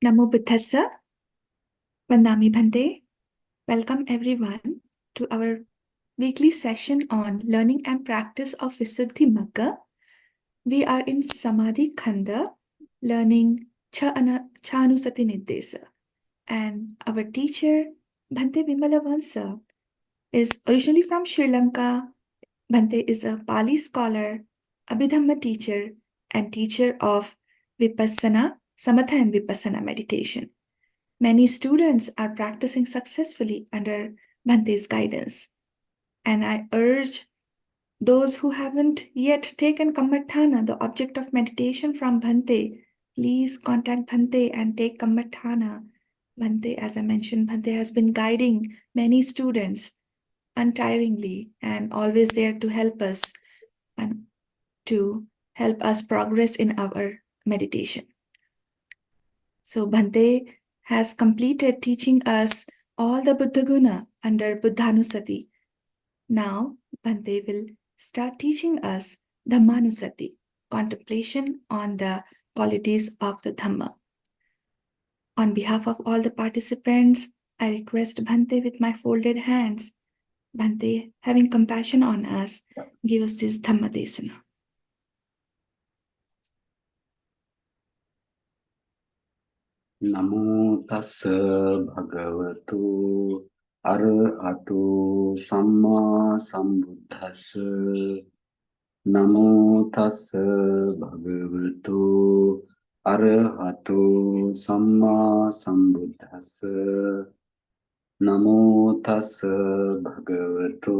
Namo Buddhassa, Vandami Bhante. Welcome everyone to our weekly session on learning and practice of Visuddhi Magga. We are in Samadhi Khanda, learning Chanussati Nirdesa. And our teacher, Bhante Vimalavansa, is originally from Sri Lanka. Bhante is a Pali scholar, Abhidhamma teacher, and teacher of Vipassana, Samatha and Vipassana meditation. Many students are practicing successfully under Bhante's guidance. And I urge those who haven't yet taken Kammatthana, the object of meditation from Bhante, please contact Bhante and take Kammatthana. Bhante, as I mentioned, Bhante has been guiding many students untiringly and always there to help us and to help us progress in our meditation. So Bhante has completed teaching us all the Buddha Guna under Dhammānussati. Now Bhante will start teaching us Dhammānussati, contemplation on the qualities of the Dhamma. On behalf of all the participants, I request Bhante with my folded hands. Bhante, having compassion on us, give us this Dhamma Desana. Namo tassa bhagavato arahato samma sambuddhassa. Namo tassa bhagavato arahato samma sambuddhassa. Namo tassa bhagavato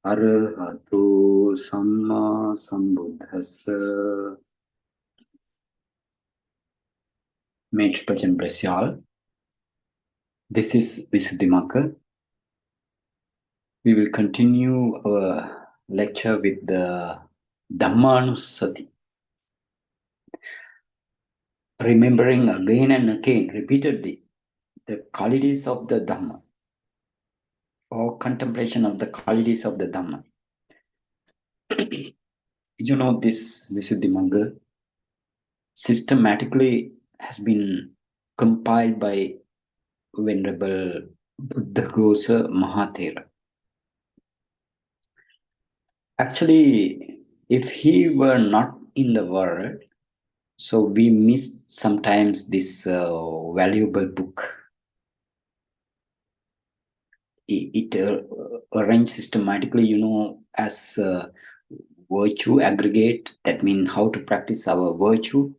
arahato samma sambuddhassa. May it touch and bless you all. This is Visuddhi Magga. We will continue our lecture with the Dhammānussati. Remembering again and again, repeatedly, the qualities of the Dhamma, or contemplation of the qualities of the Dhamma. You know, this Visuddhi Magga systematically has been compiled by Venerable Buddhaghosa Mahathera. Actually, if he were not in the world, so we miss sometimes this valuable book. It arranged systematically, you know, as virtue aggregate. That means how to practice our virtue,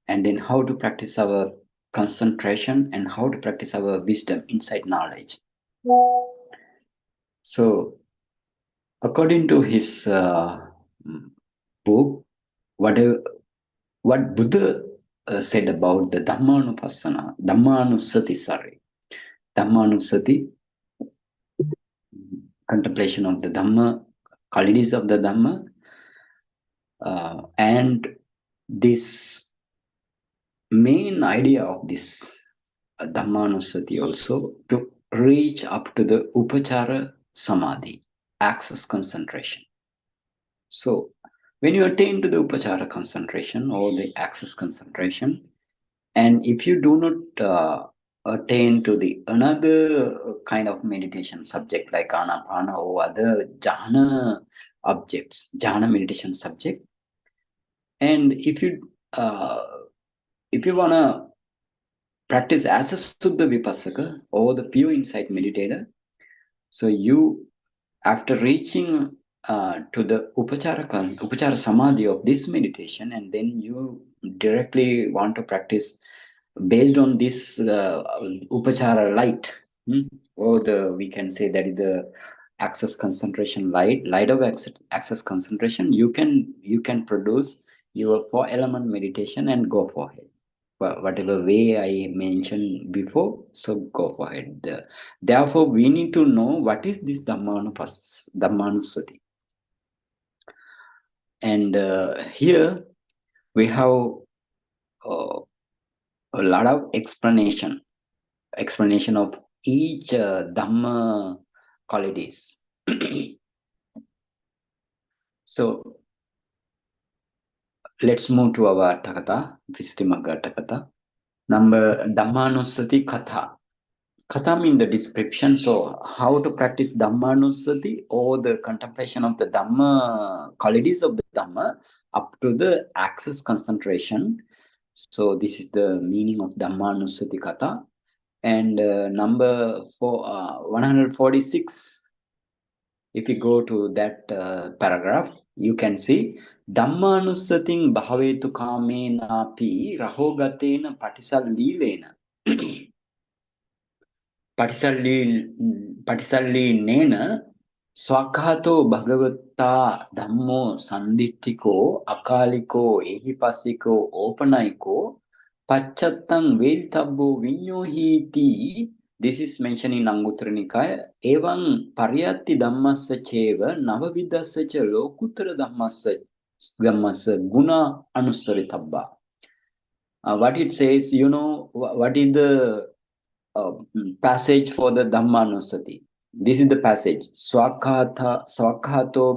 and then how to practice our concentration, and how to practice our wisdom, insight, knowledge. So, according to his book, what Buddha said about the Dhammānussati, contemplation of the Dhamma, qualities of the Dhamma, and this main idea of this Dhammānussati also to reach up to the Upachara Samadhi, access concentration. So, when you attain to the Upachara concentration or the access concentration, and if you do not attain to the another kind of meditation subject like Anapana or other jhana objects, jhana meditation subject, and if you want to practice as a Suddha Vipassaka or the pure insight meditator, so you, after reaching to the Upachara Samadhi of this meditation, and then you directly want to practice based on this Upachara light, or we can say that is the access concentration light of access concentration. You can produce your 4-element meditation and go for it. Whatever way I mentioned before, so go for it. Therefore, we need to know what is this Dhammānussati. And here we have a lot of explanation of each Dhamma qualities. So let's move to our Takata, Visuddhi Magga Takata. Number Dhammānussati Katha. Katha means the description. So how to practice Dhammānussati or the contemplation of the Dhamma, qualities of the Dhamma up to the access concentration. So this is the meaning of Dhammānussati Katha. And number 146, if you go to that paragraph, you can see Dhammānussatim bhavetu kāmenapi rahogatena patisallīlena. Patisallīnena Svākkhāto bhagavata dhammo sanditthiko akaliko ehipasiko opanayiko pacchattam vedithabbo viññohīti. This is mentioned in Anguttara Nikaya. Evaṃ pariyattidhammassa cheva navavidassa cha lokuttaradhammassa Guņa anussaritabba. What it says, you know, what is the passage for the Dhammānussati? This is the passage. Svākkhāto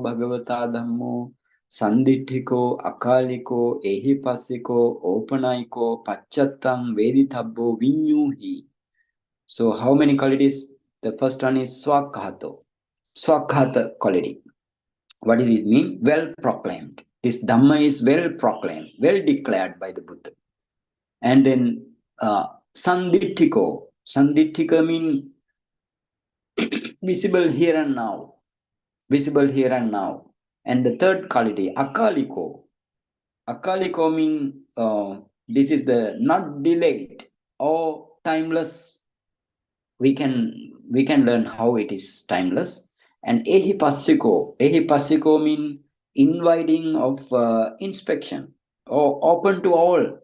bhagavata dhammo sanditthiko akaliko ehipasiko opanayiko pacchattam vedithabbo viññohi. So how many qualities? The first one is Svākkhāto. Svākkhāta quality. What does it mean? Well proclaimed. This Dhamma is well proclaimed, well declared by the Buddha. And then Sanditthiko. Sanditthika means visible here and now. Visible here and now. And the third quality, Akaliko. Akaliko means this is the not delayed or timeless. We can learn how it is timeless. And Ehipasiko. Ehipasiko means inviting of inspection or open to all.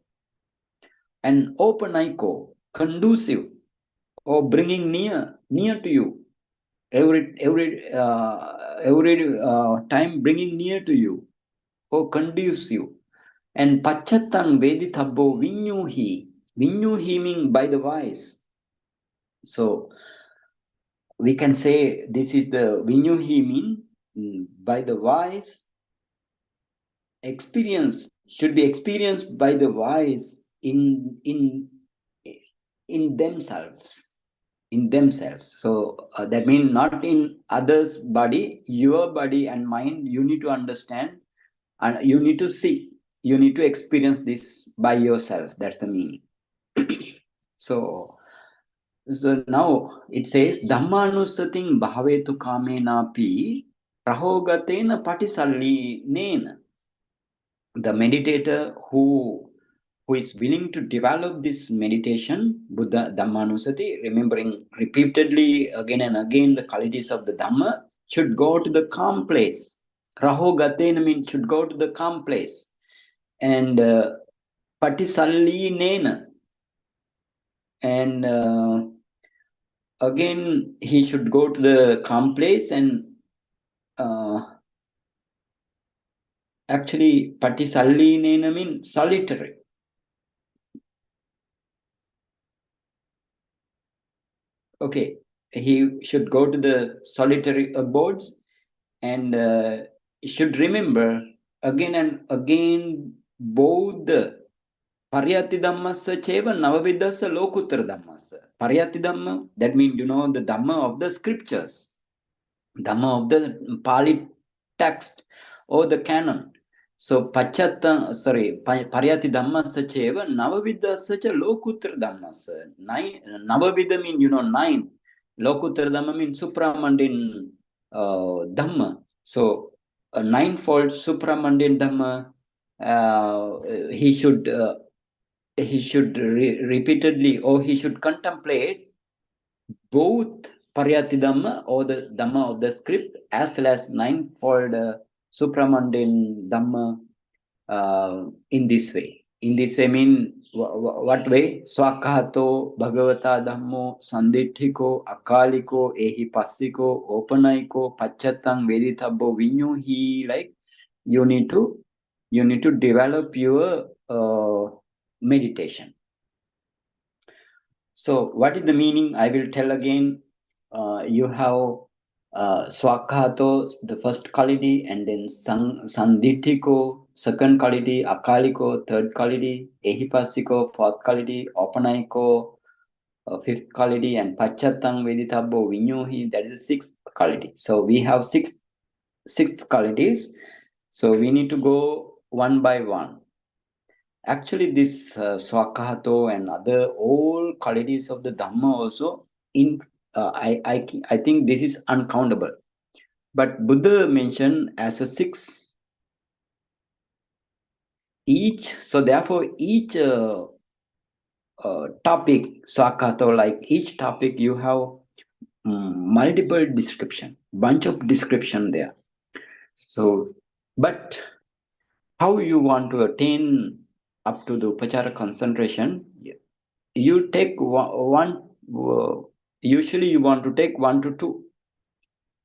And Opanaiko, conducive or bringing near to you. Every time bringing near to you or conducive. And Pacchattam vedithabbo viññohi. Viññohi means by the wise. So we can say this is the viññohi mean by the wise. Experience should be experienced by the wise in themselves. In themselves. So that means not in others' body, your body and mind. You need to understand and you need to see. You need to experience this by yourself. That's the meaning. So now it says Dhammānussatim bhavetu kāmenapi rahogatena patisallīnena. The meditator who is willing to develop this meditation, Buddha Dhammānussati, remembering repeatedly again and again the qualities of the Dhamma, should go to the calm place. Rahogatena means should go to the calm place. And patisallīnena. And again, he should go to the calm place and actually patisallīnena means solitary. Okay, he should go to the solitary abodes and should remember again and again both the pariyattidhammassa cheva navavidassa lokuttaradhammasa. Pariyattidhamma, that means, you know, the Dhamma of the scriptures, Dhamma of the Pali text or the canon. So pariyattidhammassa cheva navavidassa cha lokuttaradhammasa. Navavida means, you know, 9. Lokuttaradhamma means supramundane Dhamma. So a 9-fold supramundane Dhamma, he should repeatedly, or he should contemplate both pariyattidhamma or the Dhamma of the script as well as 9-fold supramundane Dhamma in this way. In this way mean what way? Svākkhāto bhagavata dhammo sanditthiko akaliko ehipasiko opanayiko pacchattam vedithabbo viññohi. Like you need to develop your meditation. So what is the meaning? I will tell again. You have Svākkhāto, the first quality, and then Sanditthiko, second quality, Akaliko, third quality, Ehipassiko, fourth quality, Opanayiko, fifth quality, and Pacchattam Vedithabbo Viññohi, that is the sixth quality. So we have six qualities. So we need to go one by one. Actually, this Svākkhāto and other all qualities of the Dhamma also, I think this is uncountable. But Buddha mentioned as a six each. So therefore, each topic, Svākkhāto, like each topic, you have multiple description, bunch of description there. So, but how you want to attain up to the upachara concentration? You take one. Usually, you want to take 1 to 2.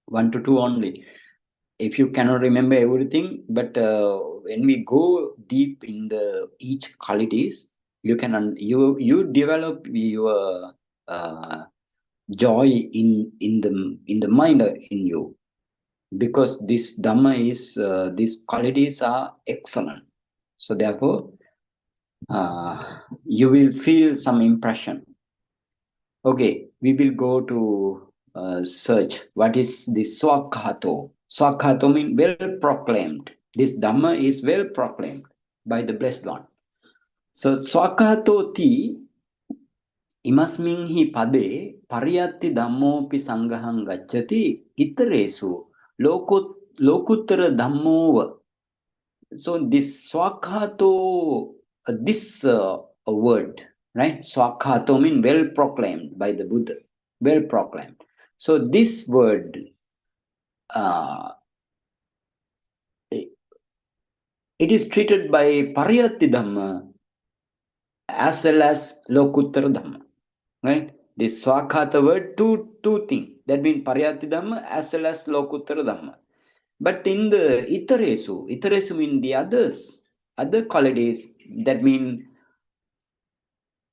1 to 2 only. If you cannot remember everything, but when we go deep in the each qualities, you can you develop your joy in the mind in you, because this Dhamma is these qualities are excellent. So therefore, you will feel some impression. Okay, we will go to search. What is this Svākkhāto? Svākkhāto means well proclaimed. This Dhamma is well proclaimed by the Blessed One. So Svākkhātoti imasmiṃ hi pade pariyattidhammopi saṅgahaṃ gacchati itaresu lokuttaradhammova. So this Svākkhāto, this word, right? Svākkhāto means well proclaimed by the Buddha, well proclaimed. So this word, it is treated by pariyattidhamma as well as lokuttaradhamma, right? This Svākkhāta word, two things. That means pariyattidhamma as well as lokuttaradhamma. But in the itaresu mean the other qualities, that mean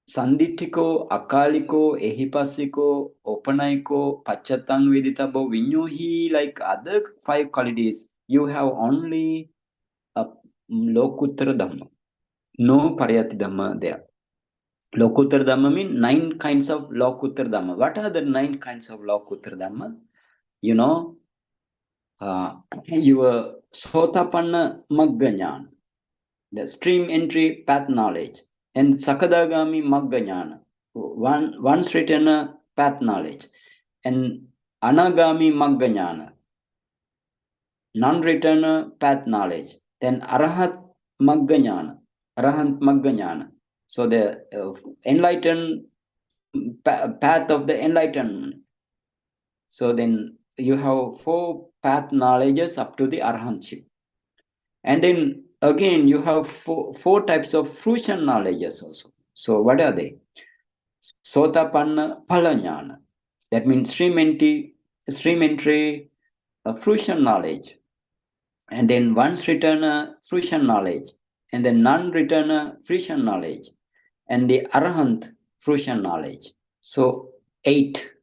Sanditthiko, Akaliko, Ehipassiko, Opanayiko, Pacchattam Vedithabbo Viññohi, like other 5 qualities, you have only a lokuttaradhamma, no pariyattidhamma there. Lokuttaradhamma means 9 kinds of lokuttaradhamma. What are the 9 kinds of lokuttaradhamma? You know, your Sotapanna Magga, the stream entry path knowledge, and Sakadagami Magga, one straight path knowledge, and Anagami Magga, non-returner path knowledge, then Arahant Magga. So the enlightened path of the enlightenment. So then you have 4 path knowledges up to the arahantship. And then again, you have four types of fruition knowledges also. So what are they? Sotapanna Phalajnana. That means stream entry fruition knowledge. And then once returner fruition knowledge. And then non-returner fruition knowledge. And the arahant fruition knowledge. So 8.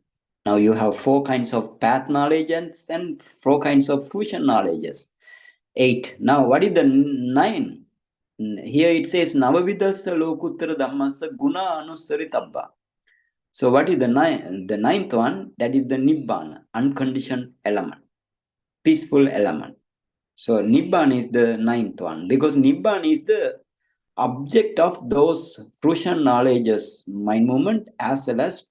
Now you have 4 kinds of path knowledge and 4 kinds of fruition knowledges. 8. Now what is the 9? Here it says Navavidhassa lokuttaradhammasa guna anusaritabba. So what is the 9? The 9th one, that is the Nibbana, unconditioned element, peaceful element. So Nibbana is the 9th one, because Nibbana is the object of those fruition knowledges, mind movement, as well as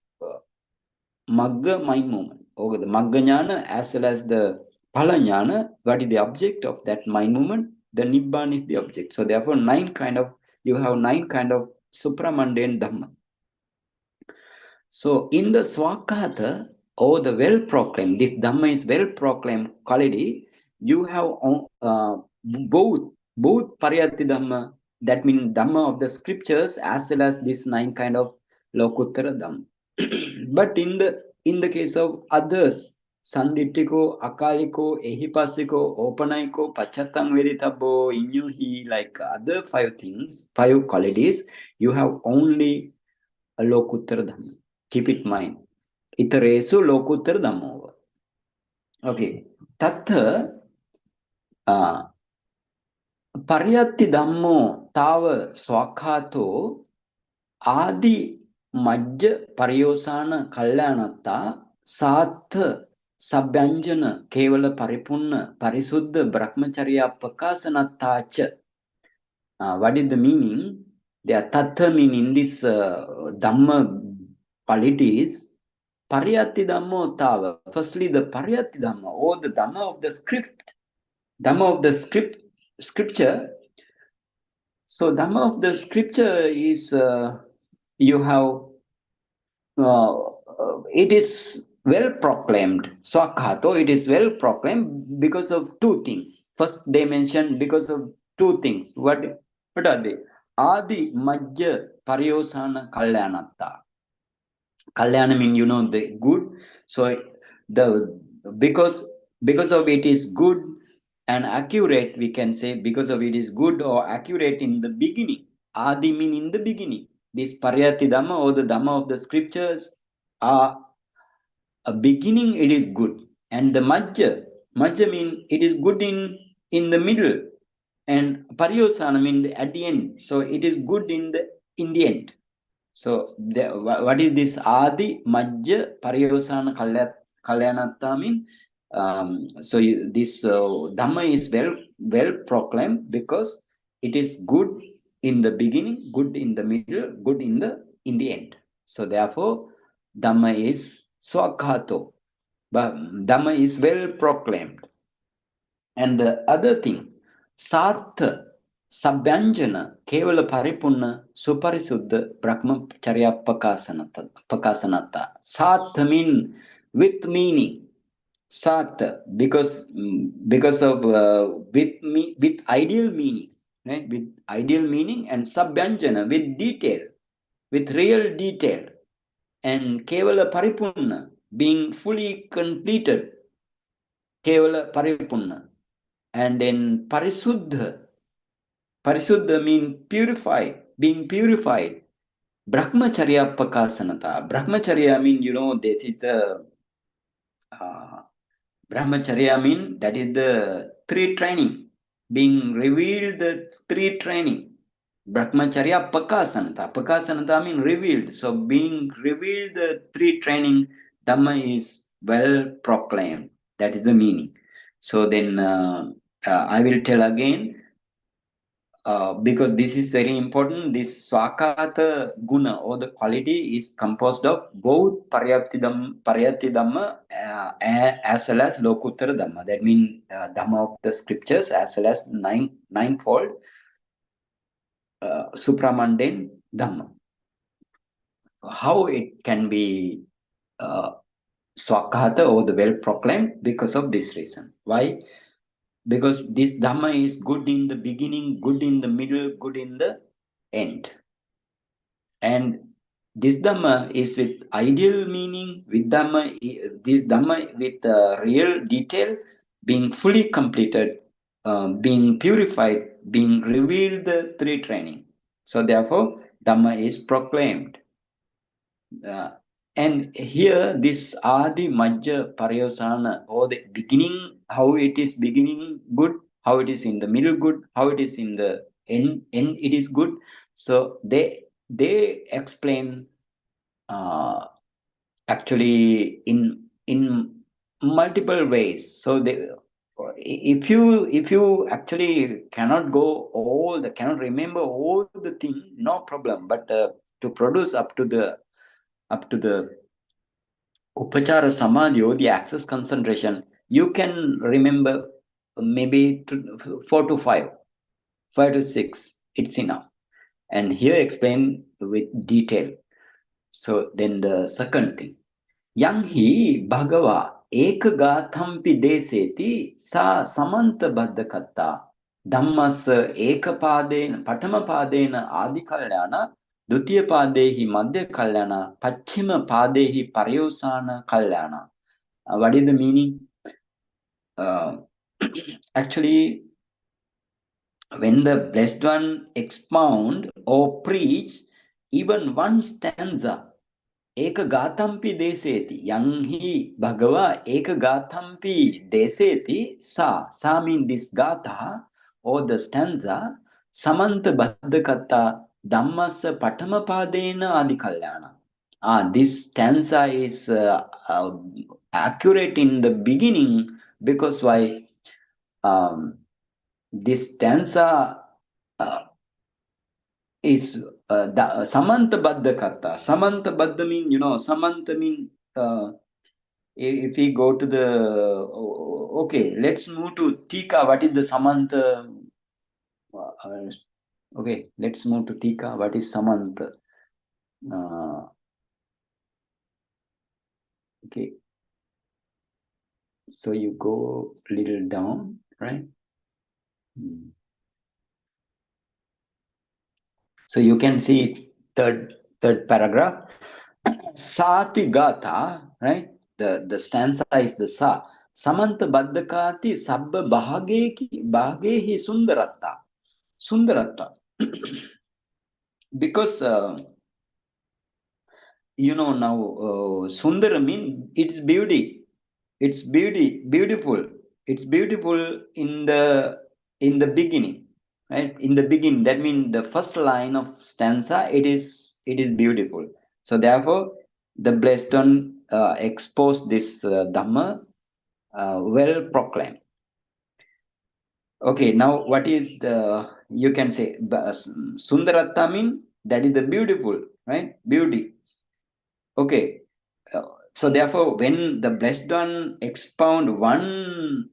Magga mind movement. Okay, the Magga Jnana as well as the Phala Jnana, what is the object of that mind movement? The Nibbana is the object. So therefore, you have 9 kind of supramundane Dhamma. So in the Svākkhāta, or the well-proclaimed, this Dhamma is well-proclaimed quality, you have both pariyattidhamma, that means Dhamma of the scriptures, as well as this 9 kind of lokuttaradhamma. But in the case of others, Sanditthiko, Akaliko, Ehipassiko, Opanayiko, Pacchattam Vedithabbo, Viññohi, like other 5 things, 5 qualities, you have only a lokuttaradhamma. Keep it in mind. Itaresu lokuttaradhammova. Okay. Tattha pariyattidhammo tava svākkhāto ādi majja pariyosana kalyanatta sāttha sabyanjana kevala paripunna parisuddha brahmacharya pakasanattacha. What is the meaning? The tattha mean in this Dhamma qualities. Pariyattidhammo tava. Firstly, the pariyattidhamma, or the Dhamma of the script. Dhamma of the scripture. So Dhamma of the scripture is you have it is well proclaimed. Svākkhāto, it is well proclaimed because of two things. First, they mentioned because of two things. What are they? Adi Majja Pariyosana Kalyanatta. Kalyana mean the good. So the because of it is good and accurate, we can say because of it is good or accurate in the beginning. Adi mean in the beginning. This Pariyattidhamma or the Dhamma of the scriptures are a beginning, it is good. And the Majja mean it is good in the middle. And Pariyosana mean at the end. So it is good in the end. So what is this Adi Majja Pariyosana Kalyanatta mean? This Dhamma is well proclaimed because it is good in the beginning, good in the middle, good in the end. So therefore, Dhamma is Svākkhāto. But Dhamma is well proclaimed. And the other thing, Sāttha Sabyanjana Kevala Paripunna Suparisuddha Brahmacharya Pakasanatta. Sāttha mean with meaning. Sāttha because of with ideal meaning, right? With ideal meaning, and Sabyanjana with detail, with real detail, and Kevala Paripunna being fully completed. Kevala Paripunna. And then Parisuddha. Parisuddha mean purified, being purified. Brahmacharya Pakasanata. Brahmacharya mean, this is the Brahmacharya mean that is the three training. Being revealed the three training. Brahmacharya Pakasanata. Pakasanata mean revealed. So being revealed the three training, Dhamma is well proclaimed. That is the meaning. So then I will tell again, because this is very important. This Svākkhāta Guņa or the quality is composed of both pariyattidhamma as well as lokuttaradhamma. That means Dhamma of the scriptures as well as ninefold supramundane Dhamma. How it can be Svākkhāta or the well proclaimed? Because of this reason. Why? Because this Dhamma is good in the beginning, good in the middle, good in the end. And this Dhamma is with ideal meaning, with Dhamma, this Dhamma with real detail, being fully completed, being purified, being revealed the three training. So therefore, Dhamma is proclaimed. And here, this Adi Majja Pariyosana, or the beginning, how it is beginning good, how it is in the middle good, how it is in the end it is good. So they explain actually in multiple ways. So if you actually cannot remember all the thing, no problem. But to produce up to the Upachara Samadhi or the access concentration, you can remember maybe 4 to 5, 5 to 6, it's enough. And here explain with detail. So then the second thing, yang hi bhagava ekagatampi deseti sa samanta baddhakatta dhammas ekapadena patamapadena adikalyana Dutiya padehi madhya kalyana, pachima padehi pariyosana kalyana. What is the meaning? Actually, when the Blessed One expound or preach even one stanza, Eka gatampi deseti. Yang hi Bhagava eka gatampi deseti sa. Sa means this gatha or the stanza. Samanta baddhakatta dhammassa patama padena adikalyana. This stanza is accurate in the beginning because why? This stanza is the Samanta Baddha Kata. Samanta Baddha mean, Samanta mean, if we go to the, okay, let's move to Tika. What is the Samanta? Okay, let's move to Tika. What is Samanta? Okay. So you go a little down, right? So you can see third paragraph. Sati Gata, right? The stanza is the Sa. Samanta Baddhakati Sabba Bhagehi Sundaratta. Sundaratta. Because, now Sundara means it's beauty. It's beautiful. It's beautiful in the beginning, right? In the beginning, that means the first line of stanza, it is beautiful. So therefore, the blessed one exposed this Dhamma well proclaimed. Okay, now what is the, you can say, Sundaratta mean that is the beautiful, right? Beauty. Okay. So therefore, when the blessed one expound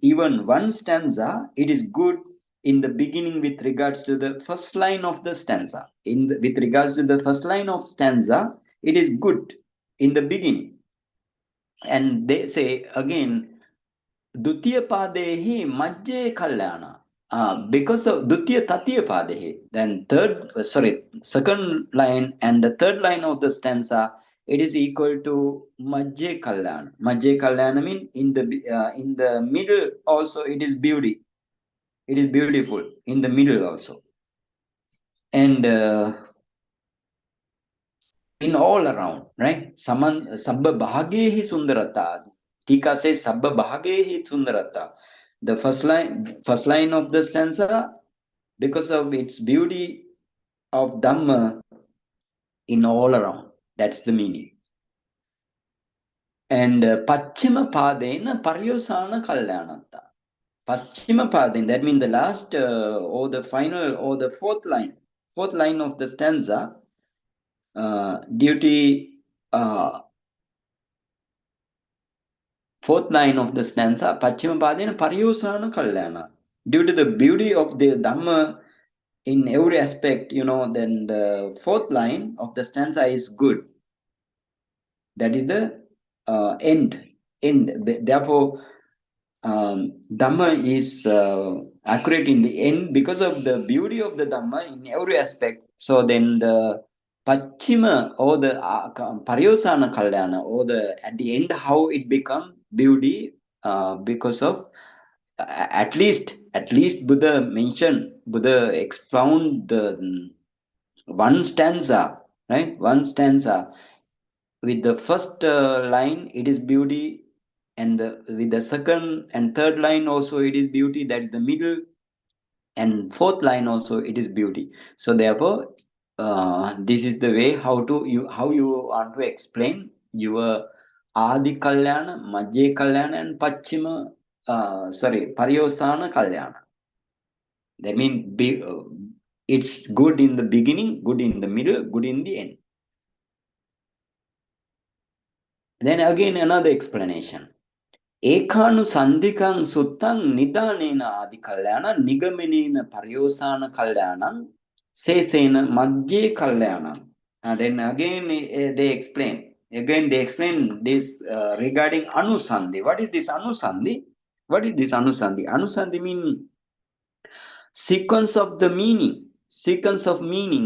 even one stanza, it is good in the beginning with regards to the first line of the stanza. With regards to the first line of stanza, it is good in the beginning. And they say again, Dutiya padehi majje kalyana. Because of Dutiya tatiya padehi, then second line and the third line of the stanza, it is equal to majje kalyana. Majje kalyana means in the middle also it is beauty. It is beautiful in the middle also. And in all around, right? Sabba bhagehi sundarata. Tika says Sabba bhagehi sundarata. The first line of the stanza, because of its beauty of Dhamma in all around. That's the meaning. And Pachima Padena Paryosana Kalyanata. Pachima Padena, that means the last or the final or the fourth line of the stanza, fourth line of the stanza, Pachima Padena Paryosana Kalyana. Due to the beauty of the Dhamma in every aspect, then the fourth line of the stanza is good. That is the end. Therefore, Dhamma is accurate in the end because of the beauty of the Dhamma in every aspect. So then the Pachima or the Paryosana Kalyana, or at the end how it becomes beauty because of at least Buddha expound the one stanza, right? One stanza. With the first line, it is beauty, and with the second and third line also it is beauty. That is the middle, and fourth line also it is beauty. So therefore, this is the way how you want to explain your Adi Kalyana, Majje Kalyana, and Pachima. Paryosana Kalyana. That means it's good in the beginning, good in the middle, good in the end. Then again another explanation. Ekanu sandhikang suttang nidanena adi kalyana nigamenena paryosana kalyanam sesena majje kalyanam. And then again they explain. Again they explain this regarding anusandhi. What is this anusandhi? Anusandhi means sequence of meaning.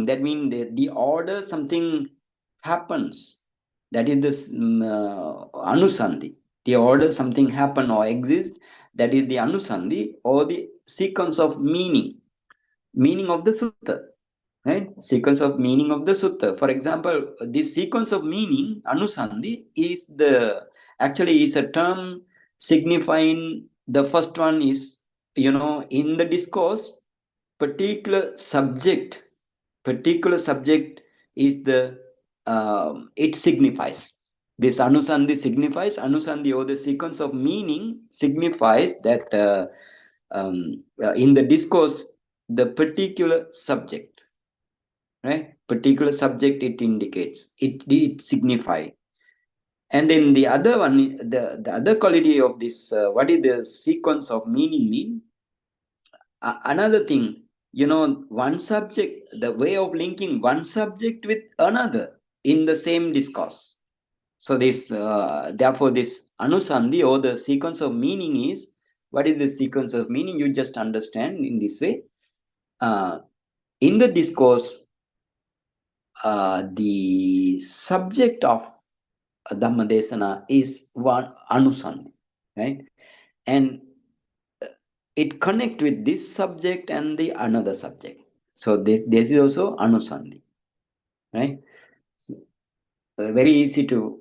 That means the order something happens. That is this anusandhi. The order something happen or exist, that is the anusandhi, or the sequence of meaning of the sutta, right? Sequence of meaning of the sutta. For example, this sequence of meaning, anusandhi, is a term signifying the first one is, in the discourse, particular subject is it signifies. This anusandhi or the sequence of meaning signifies that in the discourse, the particular subject, right? Particular subject it indicates, it signifies. And then the other one, the other quality of this, what is the sequence of meaning mean? Another thing, one subject, the way of linking one subject with another in the same discourse. So this, therefore, this anusandhi or the sequence of meaning is, what is the sequence of meaning? You just understand in this way. In the discourse, the subject of Dhamma Desana is one anusandhi, right? And it connect with this subject and the another subject. So this is also anusandhi, right? So, very easy to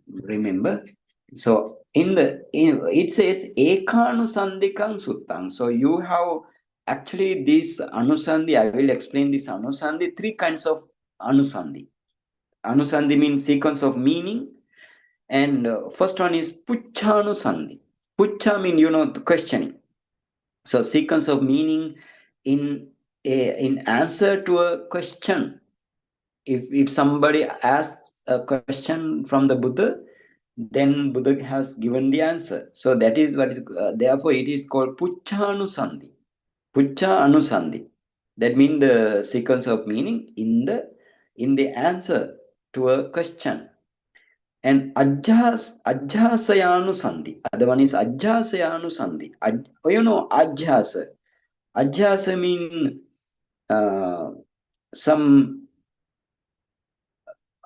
remember. So it says ekanusandikam suttam. So you have actually this anusandhi. I will explain this anusandhi. Three kinds of anusandhi. Anusandhi means sequence of meaning, and first one is puchanusandhi. Pucha mean the questioning. So sequence of meaning in answer to a question. If somebody asks a question from the Buddha, then Buddha has given the answer. So that is what is therefore it is called puchanusandhi. Pucha anusandhi. That means the sequence of meaning in the answer to a question. And ajhasayanusandhi. Other one is ajhasayanusandhi. Ajhasa. Ajhasa mean some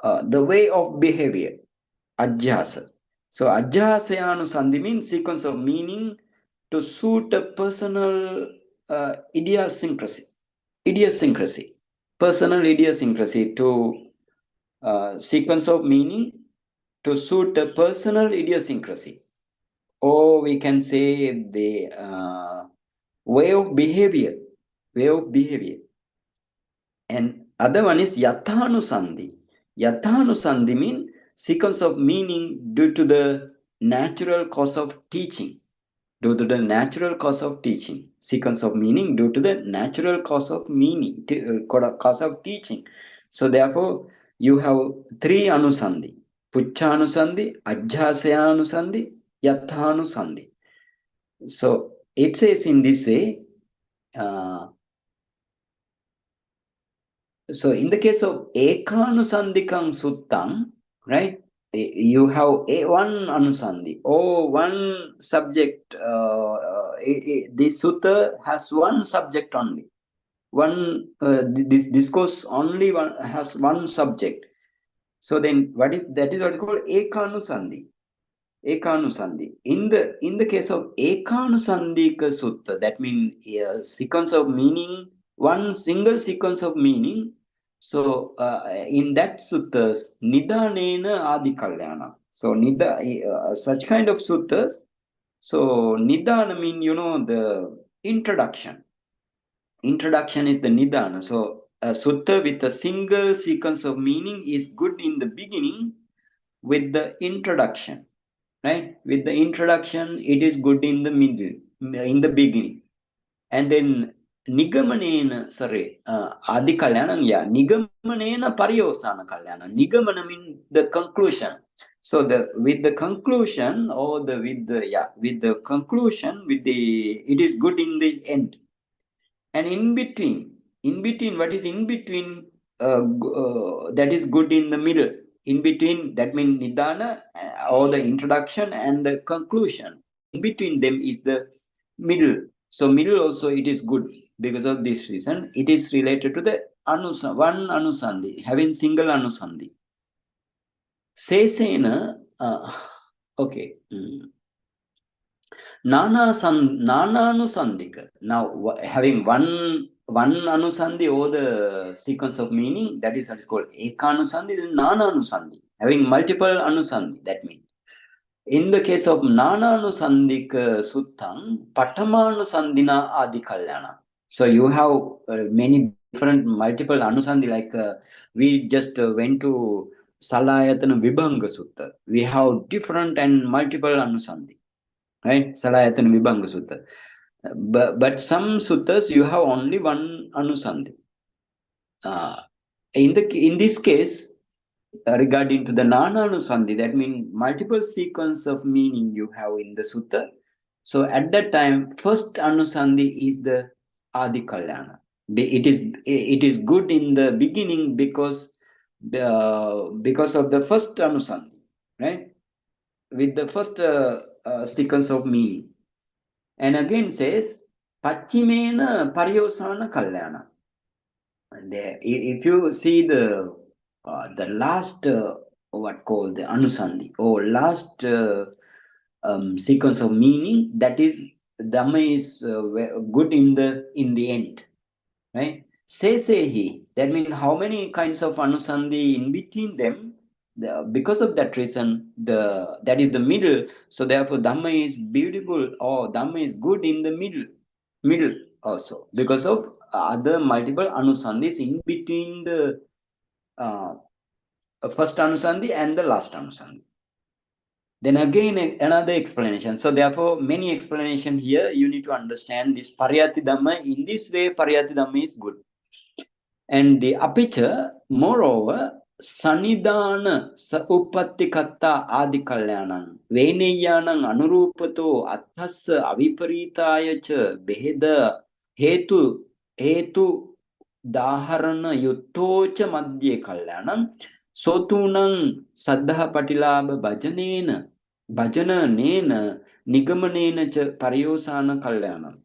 the way of behavior. Ajhasa. So ajhasayanusandhi means sequence of meaning to suit a personal idiosyncrasy. Personal idiosyncrasy to sequence of meaning to suit a personal idiosyncrasy. Or we can say the way of behavior. And other one is yathanusandhi. Yathanusandhi means sequence of meaning due to the natural cause of teaching. Sequence of meaning due to the natural cause of teaching. So therefore, you have three anusandhi. Puchanusandhi, ajhasayanusandhi, yathanusandhi. So it says in this way, so in the case of ekanusandikam suttam, right? You have one anusandhi or one subject. This sutta has one subject only. This discourse only has one subject. So then, that is what is called ekanusandhi. Ekanusandhi. In the case of ekanusandhika sutta, that means a sequence of meaning, one single sequence of meaning. So in that suttas, nidanena adi kalyana. So such kind of suttas. So nidana mean the introduction. Introduction is the nidana. So a sutta with a single sequence of meaning is good in the beginning with the introduction. Right? With the introduction, it is good in the middle, in the beginning. And then nigamanena, adi kalyanam, nigamanena pariyosana kalyana. Nigamana means the conclusion. So with the conclusion, it is good in the end. And in between, what is in between? That is good in the middle. In between, that means nidana, or the introduction and the conclusion. In between them is the middle. So middle also it is good because of this reason. It is related to the one anusandhi, having single anusandhi. Sesena, okay. Nananusandhika. Now having one one anusandhi or the sequence of meaning, that is what is called ekanusandhi, then nana anusandhi, having multiple anusandhi. That means in the case of nana anusandhika suttam, paඨamanusandhina adi kalyana. So you have many different multiple anusandhi, like we just went to Salayatana Vibhanga Sutta. We have different and multiple anusandhi, right? Salayatana Vibhanga Sutta. But some suttas you have only one anusandhi. In this case, regarding to the nana anusandhi, that means multiple sequence of meaning you have in the sutta. So at that time, first anusandhi is the adi kalyana. It is good in the beginning because of the first anusandhi, right? With the first sequence of meaning. And again says, Pachimena Pariyosana Kalyana. And if you see the last what called the Anusandhi or last sequence of meaning, that is Dhamma is good in the end, right? He. That means how many kinds of Anusandhi in between them. Because of that reason, that is the middle. So therefore, Dhamma is beautiful or Dhamma is good in the middle also, because of other multiple anusandhis in between the first anusandhi and the last anusandhi. Then again another explanation. So therefore, many explanation here. You need to understand this pariyattidhamma. In this way, pariyattidhamma is good. And the apicha, moreover, sanidana sa uppatikatta adi kalyanam veneyanam anurupato athassa aviparitaya cha beheda hetu daharana yuttocha madhye kalyanam sotunam saddha patilabha bhajana nena nigamanena cha pariyosana kalyanam.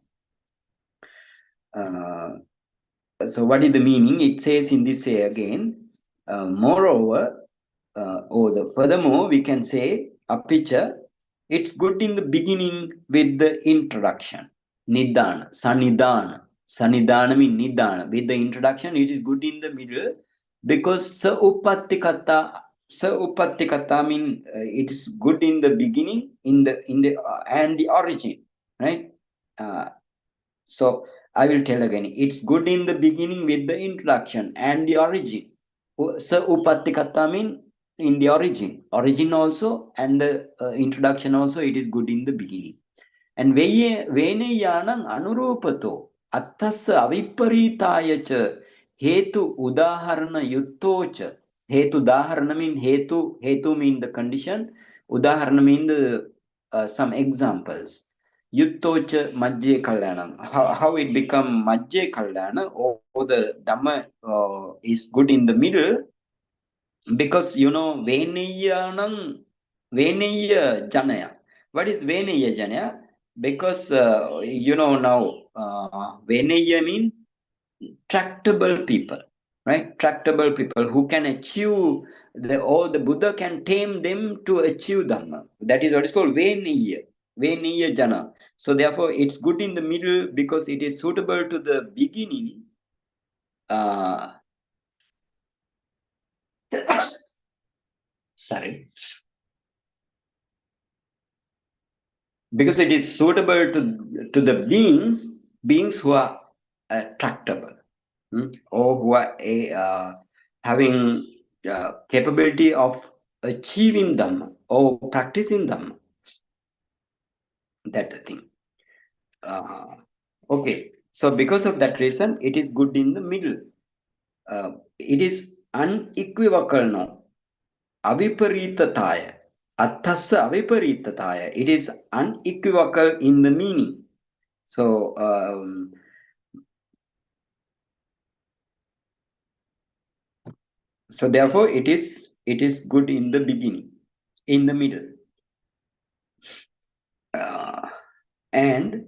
So what is the meaning? It says in this say again, moreover, furthermore, we can say apicha, it's good in the beginning with the introduction. Nidana, sanidana. Sanidana means nidana. With the introduction, it is good in the middle because sa uppattikata means it is good in the beginning, and the origin, right? So I will tell again. It's good in the beginning with the introduction and the origin. Sa uppattikata means in the origin also, and the introduction also. It is good in the beginning. And veneyanam anurupato attassa aviparitaya cha hetu udaharana yuttocha. Hetu udaharana means hetu means the condition. Udaharana means some examples. Yuttocha majje kalyanam. How it become majje kalyana, or the Dhamma is good in the middle, because Veneya Janaya. What is Veneya Janaya? Because now Veneya means tractable people, right? Tractable people who can achieve the Buddha can tame them to achieve Dhamma. That is what is called Veneya Jana. So therefore, it's good in the middle because it is suitable to the beginning. Sorry. Because it is suitable to the beings who are tractable, or who are having capability of achieving Dhamma or practicing Dhamma. That's the thing. Okay, so because of that reason, it is good in the middle. It is unequivocal now. Aviparitataya. Athassa aviparitataya. It is unequivocal in the meaning. So therefore it is good in the beginning, in the middle, and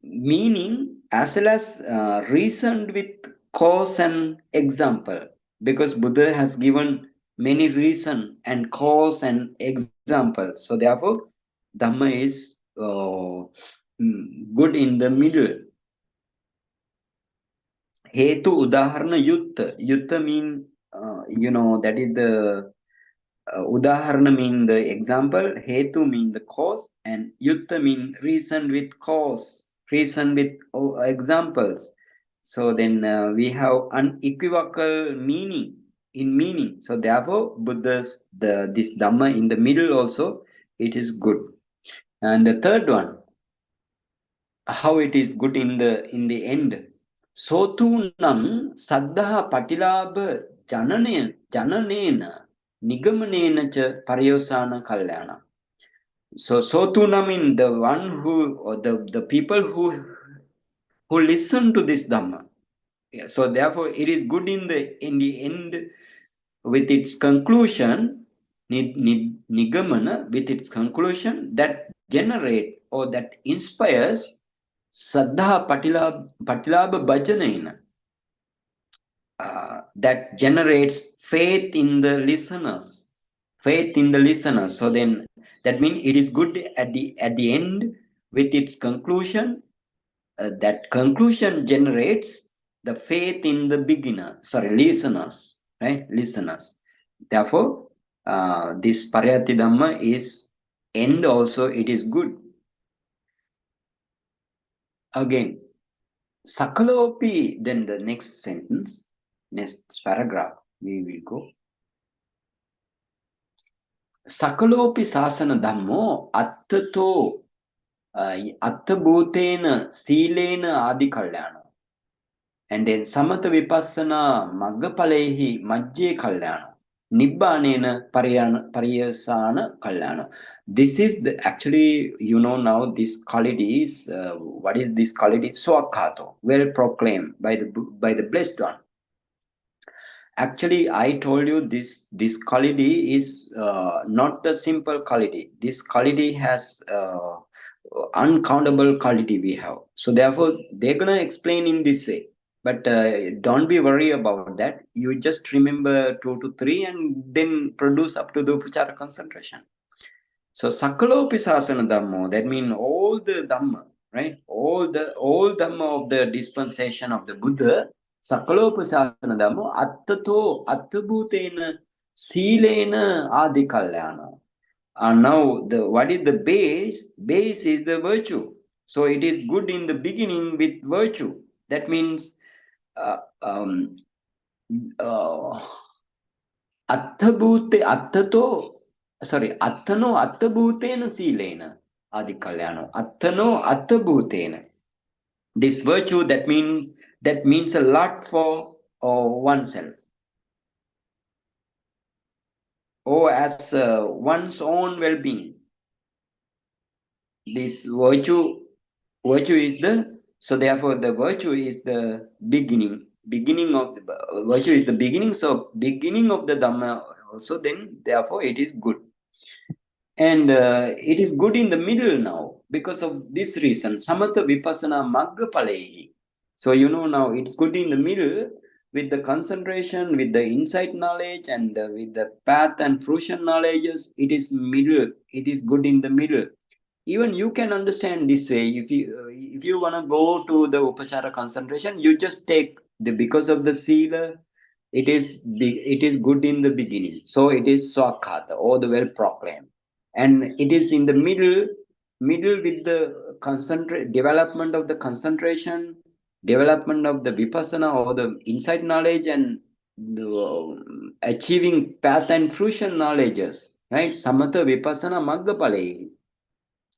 meaning as well as reasoned with cause and example, because Buddha has given many reason and cause and example. So therefore Dhamma is good in the middle. Hetu udaharana yutta. Yutta mean, that is the udaharana mean the example, hetu mean the cause, and yutta mean reason with cause, reason with examples. So then we have unequivocal meaning in meaning. So therefore, Buddha's this Dhamma in the middle also, it is good. And the third one, how it is good in the end. Sotunam saddha patilabha jananena nigamanena cha pariyosana kalyana. So sotunam means the one who, or the people who listen to this Dhamma. Yeah, so therefore it is good in the end with its conclusion, nigamana, with its conclusion that generate or that inspires saddha patilabha bhajanena, that generates faith in the listeners. So then that means it is good at the end with its conclusion. That conclusion generates the faith in the listeners, right? Listeners. Therefore, this pariyattidhamma is end also, it is good. Again, sakkalopi, then the next sentence, next paragraph, we will go. Sakkalopi sasana dhammo attato attabhutena silena adi kalyana. And then samatha vipassana maggapalehi majje kalyana. Nibbanena pariyasana kalyana. This is actually, now this quality is, what is this quality? Svākkhāto, well proclaimed by the blessed one. Actually, I told you this quality is not the simple quality. This quality has uncountable quality we have. So therefore, they're gonna explain in this way. But don't be worried about that. You just remember 2 to 3 and then produce up to the upachara concentration. So sakkalopi sasana dhammo, that means all the dhamma, right? All dhamma of the dispensation of the Buddha, sakkalopi sasana dhammo attato attabhutena silena adi kalyana. And now what is the base? Base is the virtue. So it is good in the beginning with virtue. That means attano attabhutena silena adi kalyano. Attano attabhutena. This virtue, that means a lot for oneself. As one's own well-being. This virtue is so therefore the virtue is the beginning of the virtue is the beginning. So beginning of the Dhamma also, then therefore it is good. And it is good in the middle now because of this reason. Samatha vipassana maggapalehi. So now it's good in the middle with the concentration, with the insight knowledge, and with the path and fruition knowledges. It is middle. It is good in the middle. Even you can understand this way. If you want to go to the upachara concentration, you just take because of the sila, it is good in the beginning. So it is Svākkhāto, or the well proclaimed. And it is in the middle with the development of the concentration, development of the vipassana or the insight knowledge, and achieving path and fruition knowledges, right? Samatha vipassana maggapalehi.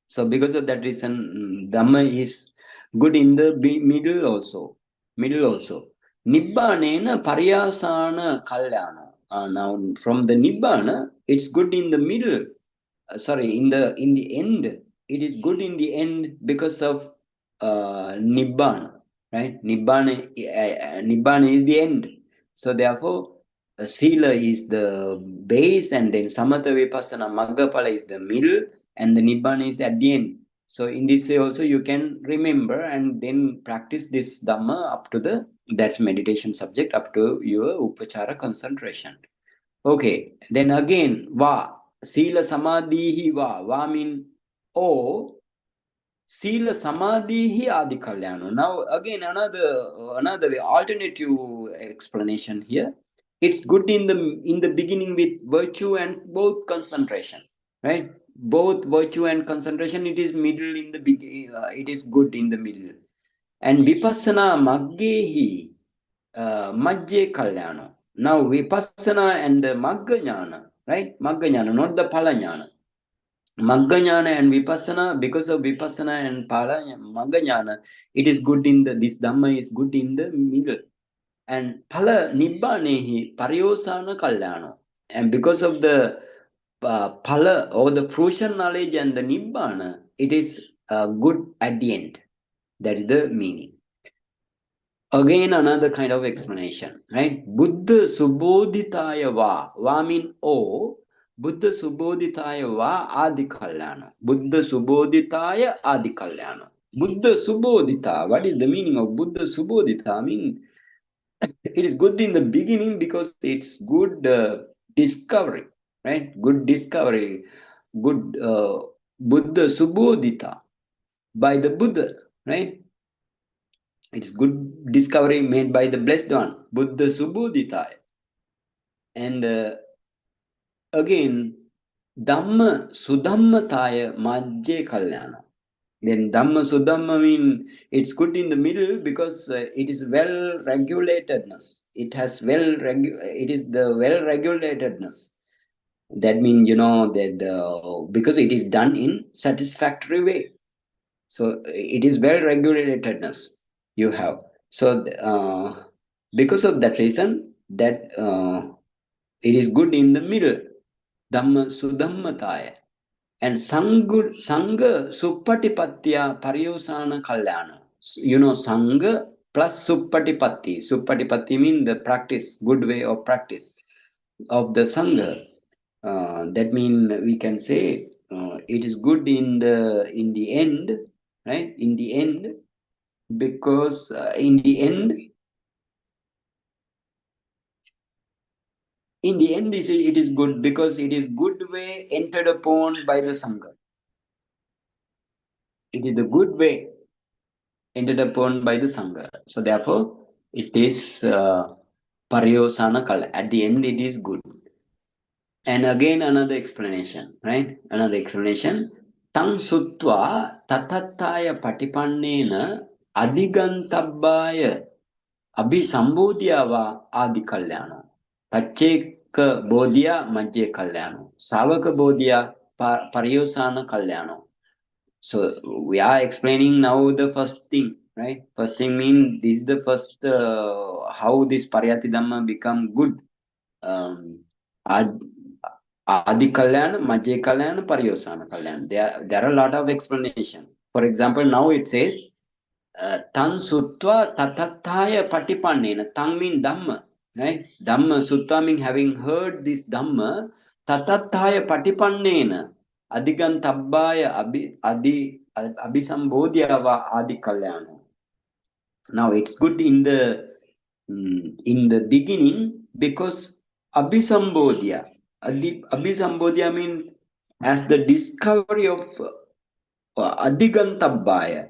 So because of that reason, Dhamma is good in the middle also. Nibbanena pariyasana kalyana. Now from the Nibbana, it's good in the middle. In the end. It is good in the end because of Nibbana, right? Nibbana is the end. So therefore, Sila is the base, and then Samatha Vipassana Maggapala is the middle, and the Nibbana is at the end. So in this way also you can remember and then practice this Dhamma up to that's meditation subject up to your Upachara concentration. Okay, then again, Va. Sila Samadhihi Va. Va mean Sila samadhihi adi kalyano. Now again another way, alternative explanation here. It's good in the beginning with virtue and both concentration, right? Both virtue and concentration. It is middle in the it is good in the middle. And vipassana maggehi majje kalyano. Now vipassana and the magga jnana, right? Magga jnana, not the phala jnana. Magga jnana and vipassana, because of vipassana and magga jnana, it is good in this Dhamma is good in the middle. And phala nibbanehi pariyosana kalyano. And because of the phala or the fruition knowledge and the nibbana, it is good at the end. That is the meaning. Again, another kind of explanation, right? Buddha subodhitaya va mean O. Buddha subodhitaya va adi kalyana. Buddha subodhitaya adi kalyana. Buddha subodhita. What is the meaning of Buddha subodhita? I mean, it is good in the beginning because it's good discovery, right? Good discovery, good Buddha subodhita by the Buddha, right? It's good discovery made by the blessed one, Buddha subodhitaya. And again, Dhamma sudhammataya majje kalyana. Then Dhamma sudhamma mean it's good in the middle because it is well regulatedness. It has it is the well regulatedness. That means that because it is done in satisfactory way. So it is well regulatedness you have. So because of that reason, that it is good in the middle. Dhamma sudhammataya. And Sangha Suppatipatya Pariyosana Kalyana. Sangha plus Suppatipatti. Suppatipatti means the practice, good way of practice of the Sangha. That means we can say it is good in the end, right? In the end, because in the end, it is good because it is good way entered upon by the Sangha. It is the good way entered upon by the Sangha. So therefore, it is Pariyosana Kala. At the end, it is good. And again, another explanation, right? Another explanation. Tang sutva tatattaya patipannena adigantabbaya abhisambodhyava adi kalyano. Pacheka bodhya majje kalyano. Savaka bodhya pariyosana kalyano. So we are explaining now the first thing, right? First thing means this is the first how this pariyattidhamma become good. Adi kalyana, majje kalyana, pariyosana kalyana. There are a lot of explanation. For example, now it says tan sutva tatattaya patipannena. Tang mean Dhamma, right? Dhamma sutva mean having heard this Dhamma. Tatattaya patipannena. Adigantabbaya abhisambodhyava adi kalyano. Now it's good in the beginning because abhisambodhya. Abhisambodhya means as the discovery of adigantabbaya,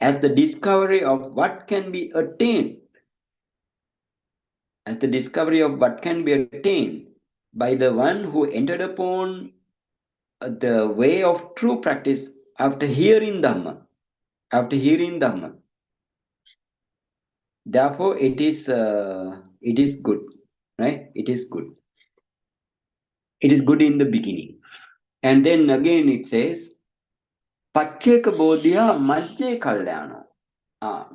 as the discovery of what can be attained, as the discovery of what can be attained by the one who entered upon the way of true practice after hearing Dhamma. Therefore, it is good, right? It is good. It is good in the beginning. And then again it says, Pacheka bodhya majje kalyano.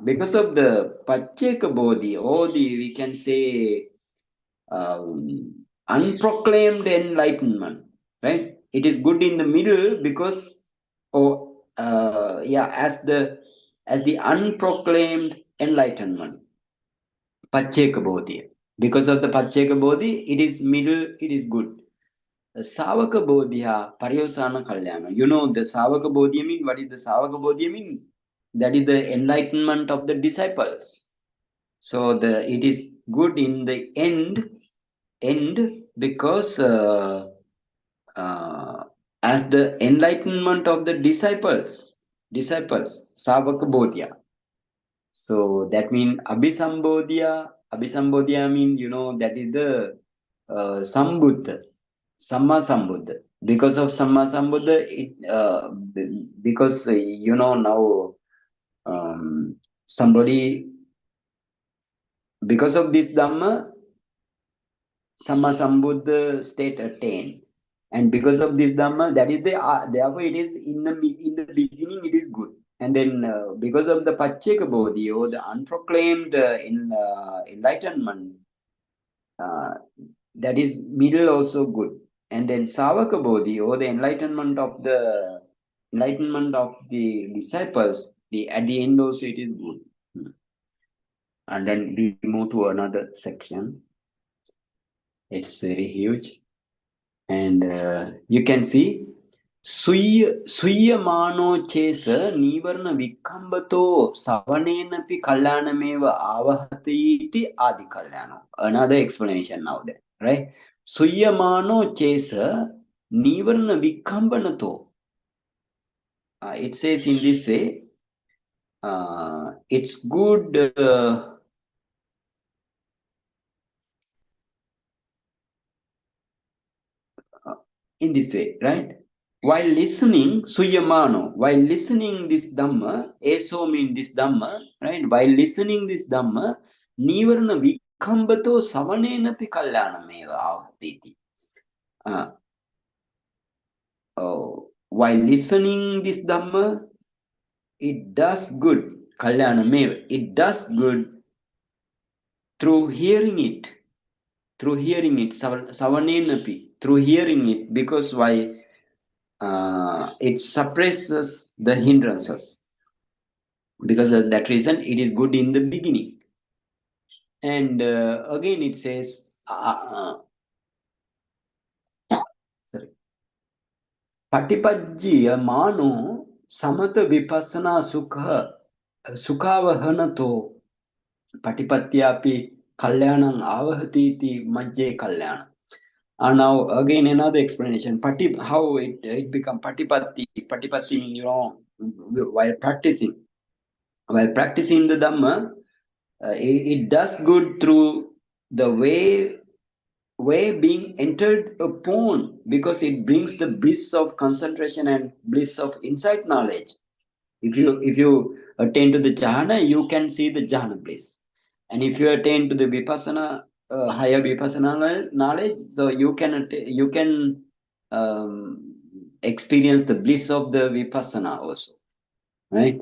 Because of the Pacheka bodhi, or we can say unproclaimed enlightenment, right? It is good in the middle because as the unproclaimed enlightenment, Pacheka bodhi. Because of the Pacheka bodhi, it is middle, it is good. Savaka bodhya pariyosana kalyana. The Savaka bodhya mean, what is the Savaka bodhya mean? That is the enlightenment of the disciples. So it is good in the end because as the enlightenment of the disciples, disciples, Savaka Bodhya. So that means Abhisambodhya means, that is the Sambuddha, Samma Sambuddha. Because of Samma Sambuddha, because now somebody, because of this Dhamma, Samma Sambuddha state attained. And because of this Dhamma, that is therefore it is in the beginning it is good. And then because of the Pacceka Bodhi, or the unproclaimed enlightenment, that is middle also good. And then Savaka Bodhi, or the enlightenment of the disciples, at the end also it is good. And then we move to another section. It's very huge. And you can see Suyamano Chesa Nivarna Vikambato Savanenapi Kalyanameva Avahati Adi Kalyano. Another explanation now there, right? Suyamano Chesa Nivarna Vikambanato. It says in this way, it's good. In this way, right? While listening, Suyamano, while listening this Dhamma, eso means this Dhamma, right? While listening this Dhamma, Nivarna Vikambato Savanenapi Kalyanameva Avatiti. While listening this Dhamma, it does good, Kalyanameva, it does good through hearing it, Savanenapi, through hearing it, because why? It suppresses the hindrances. Because of that reason, it is good in the beginning. And again, it says, Patipajjiya mano samata vipassana sukhavahanato patipatyapi kalyanam avahati majje kalyanam. And now again another explanation. How it become patipatti. Patipatti means, while practicing the Dhamma, it does good through the way being entered upon, because it brings the bliss of concentration and bliss of insight knowledge. If you attain to the jhana, you can see the jhana bliss. And if you attain to the vipassana, higher vipassana knowledge, so you can experience the bliss of the vipassana also, right?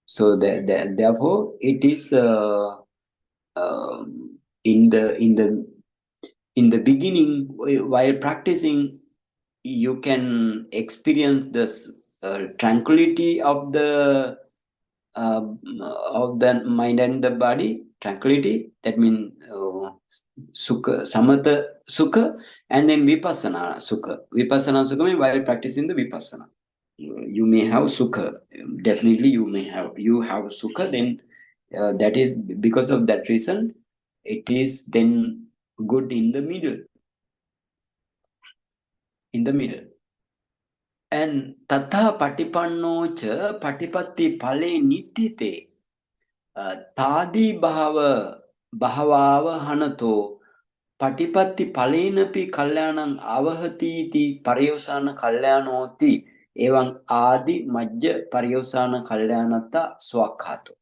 So therefore, it is in the beginning, while practicing, you can experience this tranquility of the mind and the body. Tranquility, that means sukha, samatha sukha, and then vipassana sukha. Vipassana sukha means while practicing the vipassana, you may have sukha. Definitely, you have sukha. Then that is because of that reason, it is then good in the middle. And tatha patipanno cha patipatti phale nittite tadi bahava hanato patipatti phalenapi kalyanam avahati iti pariyosana kalyanoti evam adi majja pariyosana kalyanata Svākkhāto.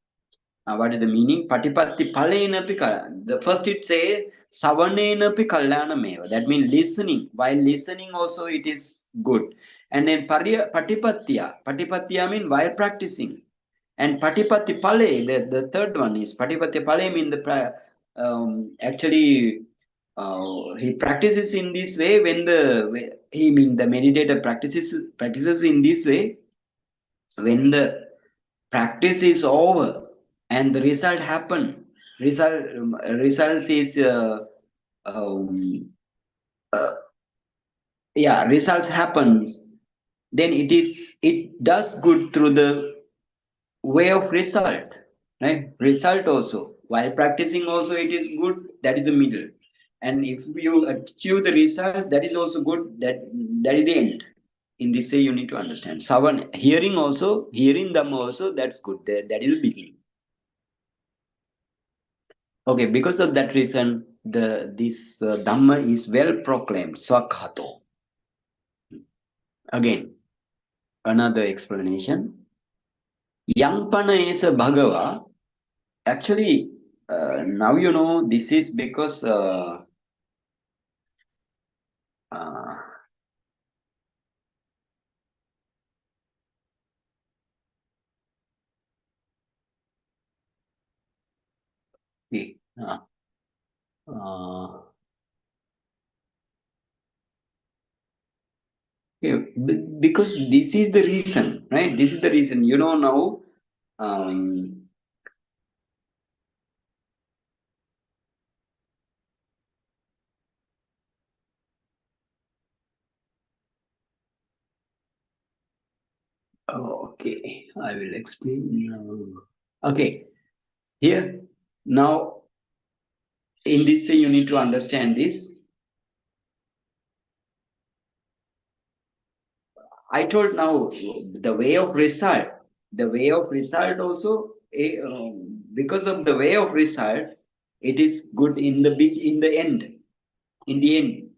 Now, what is the meaning? Patipatti phalenapi kalyanam. The first it says savanenapi kalyanameva. That means listening. While listening also it is good. And then patipatya means while practicing. And patipatti phale, the third one is patipatti phale means actually he practices in this way when the meditator practices in this way when the practice is over and the result happen. Results is results happens. Then it does good through the way of result, right? Result also, while practicing also it is good. That is the middle. And if you achieve the results, that is also good. That is the end. in this way you need to understand. Savan, hearing Dhamma also, that's good. That is the beginning. Okay, because of that reason, this Dhamma is well proclaimed. Svākkhāto. Again, another explanation. Yangpana is a Bhagava. Actually, now you know this is because because this is the reason, right? This is the reason. You know now. Okay, I will explain now. Okay, here now in this way you need to understand this. I told now the way of result. The way of result also, because of the way of result, it is good in the end. In the end.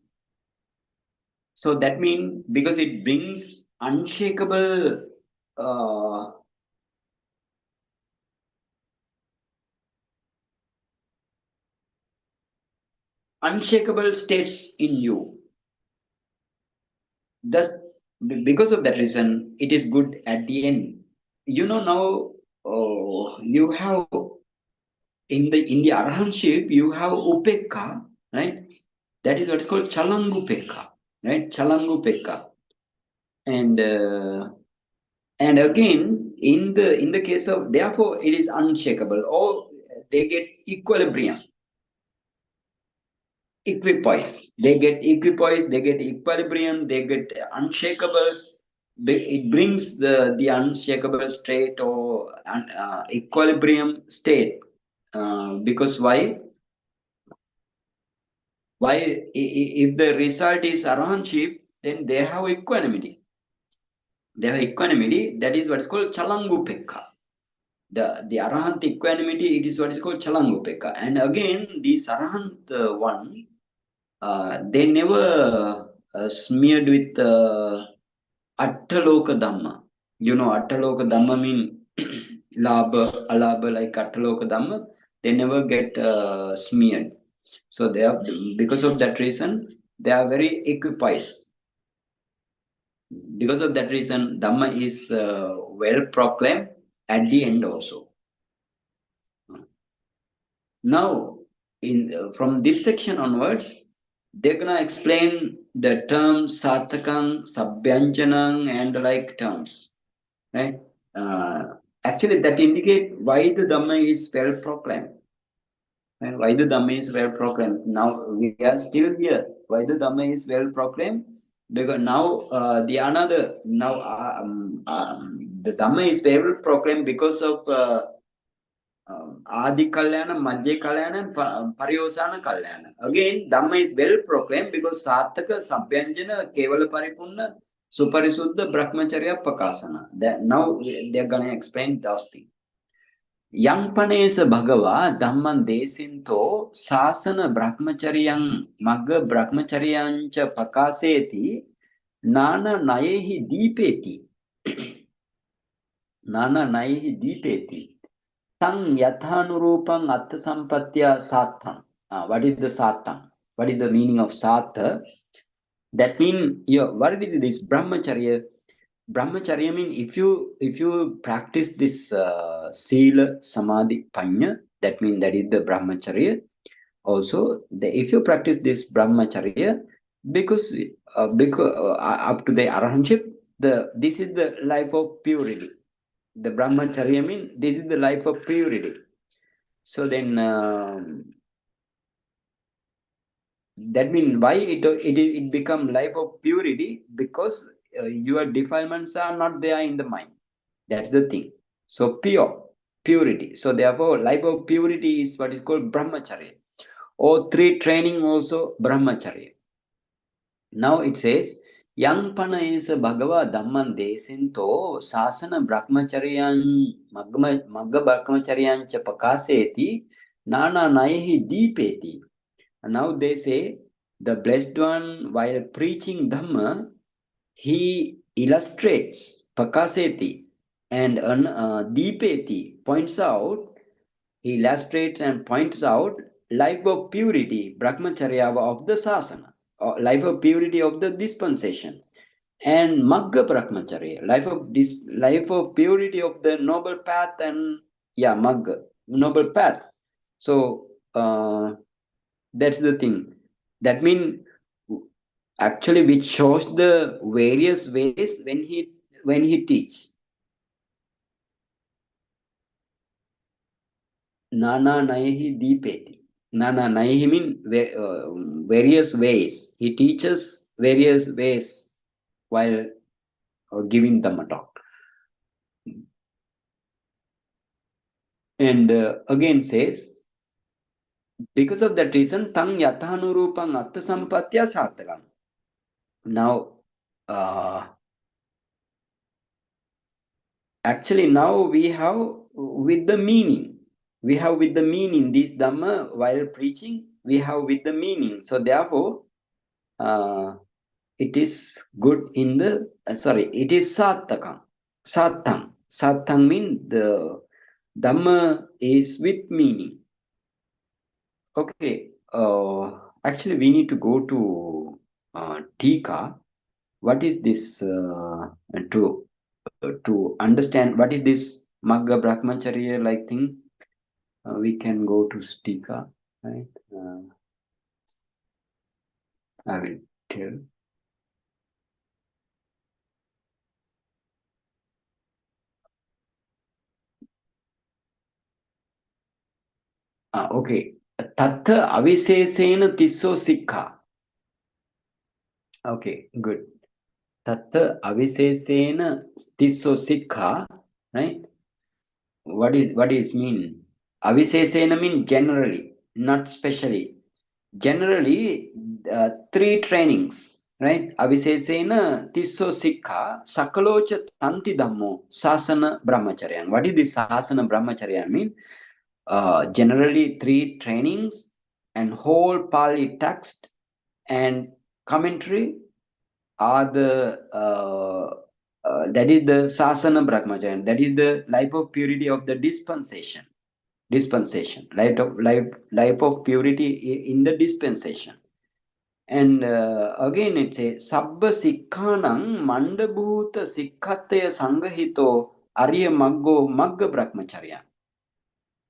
So that means because it brings unshakable unshakable states in you. Thus, because of that reason, it is good at the end. You know now you have in the arahantship you have upekka, right? That is what's called chalangupekka, right? Chalangupekka. And again in the case of, therefore it is unshakable, or they get equilibrium, equipoise. They get equipoise, they get equilibrium, they get unshakable. It brings the unshakable state or equilibrium state. Because why? If the result is arahantship, then they have equanimity. They have equanimity. That is what is called chalangupekka. The arahant equanimity, it is what is called chalangupekka. And again, this arahant one, they never smeared with attaloka dhamma. You know, attaloka dhamma mean labha, alabha, like attaloka dhamma. They never get smeared. So they are, because of that reason, they are very equipoised. Because of that reason, Dhamma is well proclaimed at the end also. Now, from this section onwards, they're gonna explain the terms sathakam, sabhyanjanam, and the like terms, right? Actually, that indicate why the Dhamma is well proclaimed. And why the Dhamma is well proclaimed. Now we are still here. Why the Dhamma is well proclaimed? Because now the Dhamma is well proclaimed because of Adi Kalyana, Madhya Kalyana, and Pariyosana Kalyana. Again, Dhamma is well proclaimed because Sattaka, Sabhyanjana, Kevala Paripurna, Suparisuddha, Brahmacharya, Pakasana. Now they are going to explain those things. Yangpanesa Bhagava Dhamman Desinto Sasana Brahmacharyang Magga Brahmacharyancha Pakaseti Nana Nayehi Deepeti Nana Nayehi Deepeti Tang Yathanurupang Atta Sampatya Satham. What is the Satham? What is the meaning of Satha? That means, what is this Brahmacharya? Brahmacharya means if you practice this sila, samadhi, panya, that means that is the Brahmacharya. Also, if you practice this Brahmacharya, because up to the arahantship, this is the life of purity. The Brahmacharya means this is the life of purity. So then, that means why it become life of purity? Because your defilements are not there in the mind. That's the thing. So purity. So therefore, life of purity is what is called Brahmacharya. Or 3 training also Brahmacharya. Now it says, Yang pana is Bhagava Dhamman desinto sasana brahmacharyan magga brahmacharyan cha pakaseti nana nayehi deepeti. Now they say the blessed one while preaching Dhamma, he illustrates pakaseti and deepeti points out, he illustrates and points out life of purity, brahmacharya of the sasana, or life of purity of the dispensation, and magga brahmacharya, life of purity of the noble path, and magga, noble path. So that's the thing. That means actually which shows the various ways when he teach. Nana Nayahi Deepeti. Nana Nayahi mean various ways. He teaches various ways while giving Dhamma talk. And again says, because of that reason, tang yathanurupang atta sampatya satakam. Now, actually now we have with the meaning. We have with the meaning this Dhamma while preaching, we have with the meaning. So therefore, it is good in the, it is satakam. Satang means the Dhamma is with meaning. Okay, actually we need to go to Tika. What is this to understand what is this Magga Brahmacharya like thing? We can go to Tika, right? I will tell. Okay. Tattha avisesena tisso sikha. Okay, good. Tattha avisesena tisso sikha, right? What is mean? Avisesena mean generally, not specially. Generally, 3 trainings, right? Avisesena tisso sikha sakalocha tanti dhammo sasana brahmacharya. What is this sasana brahmacharya mean? Generally 3 trainings and whole Pali text and commentary are the that is the sasana brahmacharya. That is the life of purity of the dispensation. Life of purity in the dispensation. And again it says sabba sikkhanam mandabhuta sikkhataya saṅgahito arya magga brahmacharya.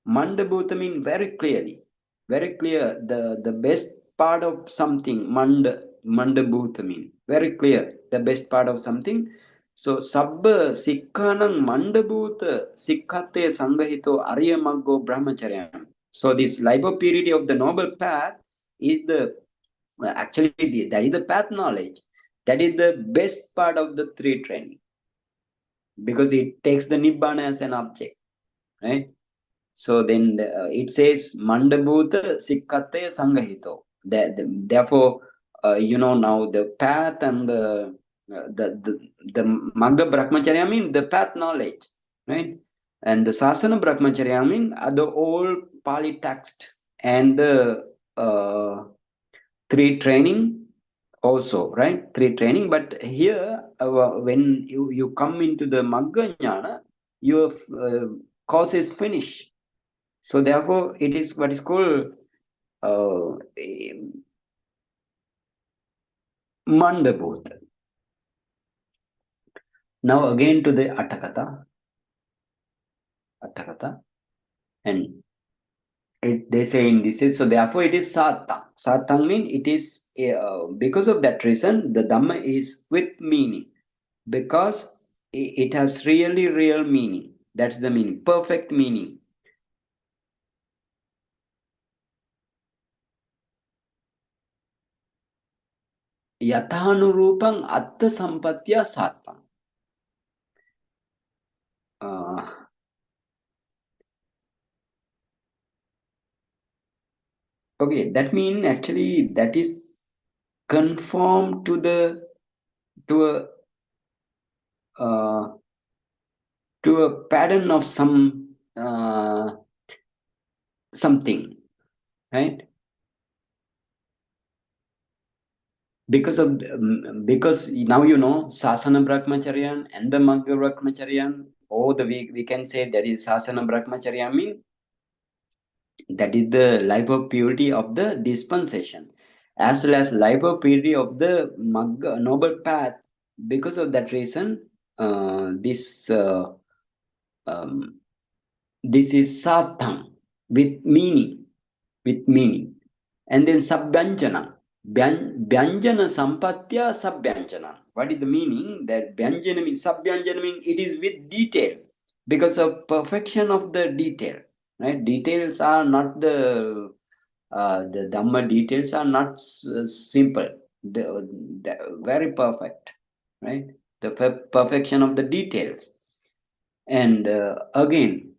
Mandabhuta means very clearly, very clear. The best part of something, mandabhuta mean very clear, the best part of something. So sabba sikkhanam mandabhuta sikkhataya saṅgahito arya maggo brahmacharya. So this life of purity of the noble path is the actually that is the path knowledge. That is the best part of the 3 training, because it takes the nibbana as an object, right? So then it says mandabhuta sikkhataya saṅgahito. Therefore, now the path and the magga brahmacharya mean the path knowledge, right? And the sasana brahmacharya mean the old Pali text and the 3 training also, right? 3 training. But here, when you come into the magga jnana, your course is finished. So therefore, it is what is called mandabhuta. Now again to the atakata, and they say in this is, so therefore it is satang. Satang means it is because of that reason the Dhamma is with meaning, because it has really real meaning. That's the meaning, perfect meaning. Yathanurupang atta sampatya satang. Okay, that means actually that is conform to the to a pattern of something, right? Because now you know Sasana Brahmacharyan and the Magga Brahmacharyan, or we can say that is Sasana Brahmacharya, mean that is the life of purity of the dispensation, as well as life of purity of the Magga noble path. Because of that reason, this is Satham with meaning, and then Sabyanjana. Byanjana Sampatya Sabyanjana. What is the meaning? That Byanjana means, Sabyanjana means it is with detail, because of perfection of the detail. Right? Details are not the Dhamma details are not simple. The very perfect. Right? The perfection of the details. And again,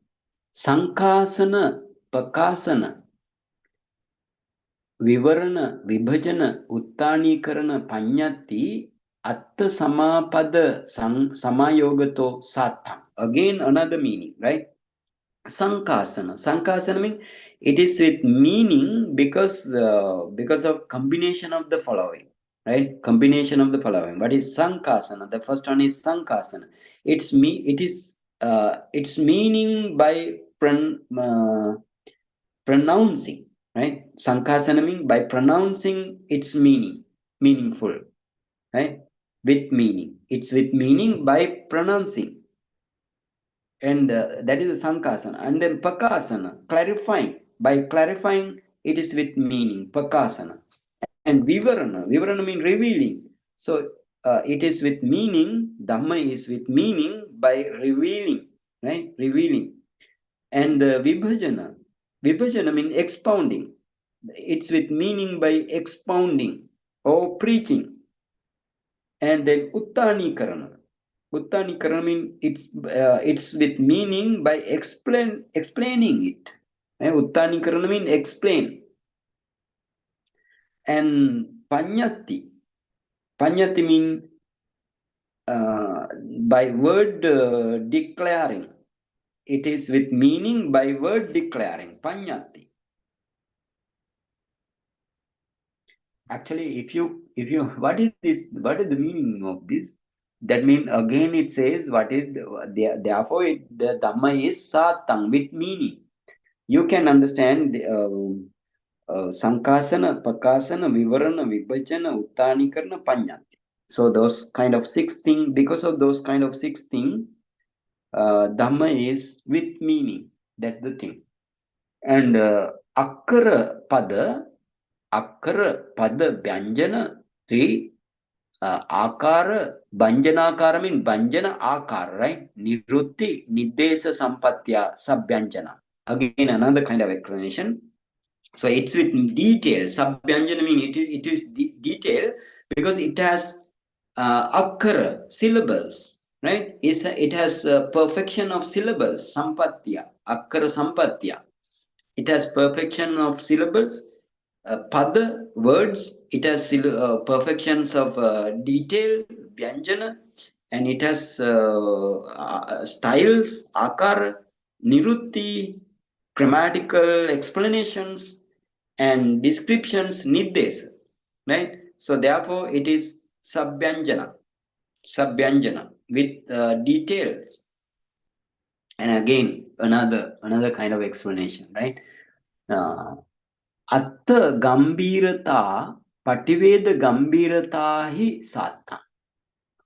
Saṅghāsana, Pakāsana, Vivarana, Vibhajana, Uttanikkarana, Panyati, Atta Samapada, Samayogato, Satham. Again, another meaning, right? Saṅghāsana. Saṅghāsana means it is with meaning because of combination of the following, right? Combination of the following. What is Saṅghāsana? The first one is Saṅghāsana. It's meaning by pronouncing, right? Saṅghāsana means by pronouncing its meaningful, right? With meaning. It's with meaning by pronouncing. And that is the Saṅghāsana. And then Pakāsana, clarifying. By clarifying, it is with meaning, Pakāsana. And Vivarana means revealing. So it is with meaning, Dhamma is with meaning by revealing, right? Revealing. And Vibhajana means expounding. It's with meaning by expounding or preaching. And then Uttanikkarana means it's with meaning by explaining it. Uttanikkarana means explain. And Panyati means by word declaring. It is with meaning by word declaring. Panyati. Actually, if you what is this? What is the meaning of this? That means again it says what is therefore the Dhamma is Satham, with meaning. You can understand Saṅghāsana, Pakāsana, Vivarana, Vibhajana, Uttanikkarana, Panyati. So those kind of 6 things, because of those kind of 6 things, Dhamma is with meaning. That's the thing. And Akkara Pada Vyanjana 3 Akara, Banjanakara means Banjana Akara, right? Nirutti, Nidesa Sampatya, Sabyanjana. Again, another kind of explanation. So it's with detail. Sabyanjana means it is detail because it has Akkara, syllables, right? It has perfection of syllables, Sampatya, Akkara Sampatya. It has perfection of syllables. Pada, words, it has perfections of detail, Vyanjana, and it has styles, Akara, Nirutti, grammatical explanations, and descriptions, Nidesa, right? So therefore, it is Sabyanjana, with details. And again, another kind of explanation, right? Atta Gambhirata, Pativeda Gambhirata hi Satham.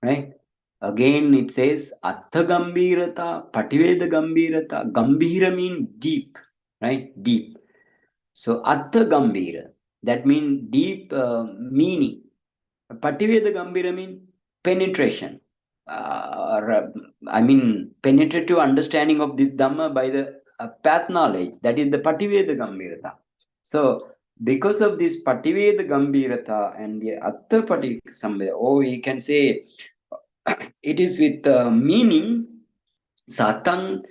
Right? Again it says Atta Gambhirata, Pativeda Gambhirata. Gambhira means deep, right? Deep. So Atta Gambhira, that means deep meaning. Pativeda Gambhira means penetration. Penetrative understanding of this Dhamma by the path knowledge. That is the Pativeda Gambhirata. So, because of this Pativeda Gambhirata and the Atta Pati Sambhava, or we can say it is with meaning, Satang,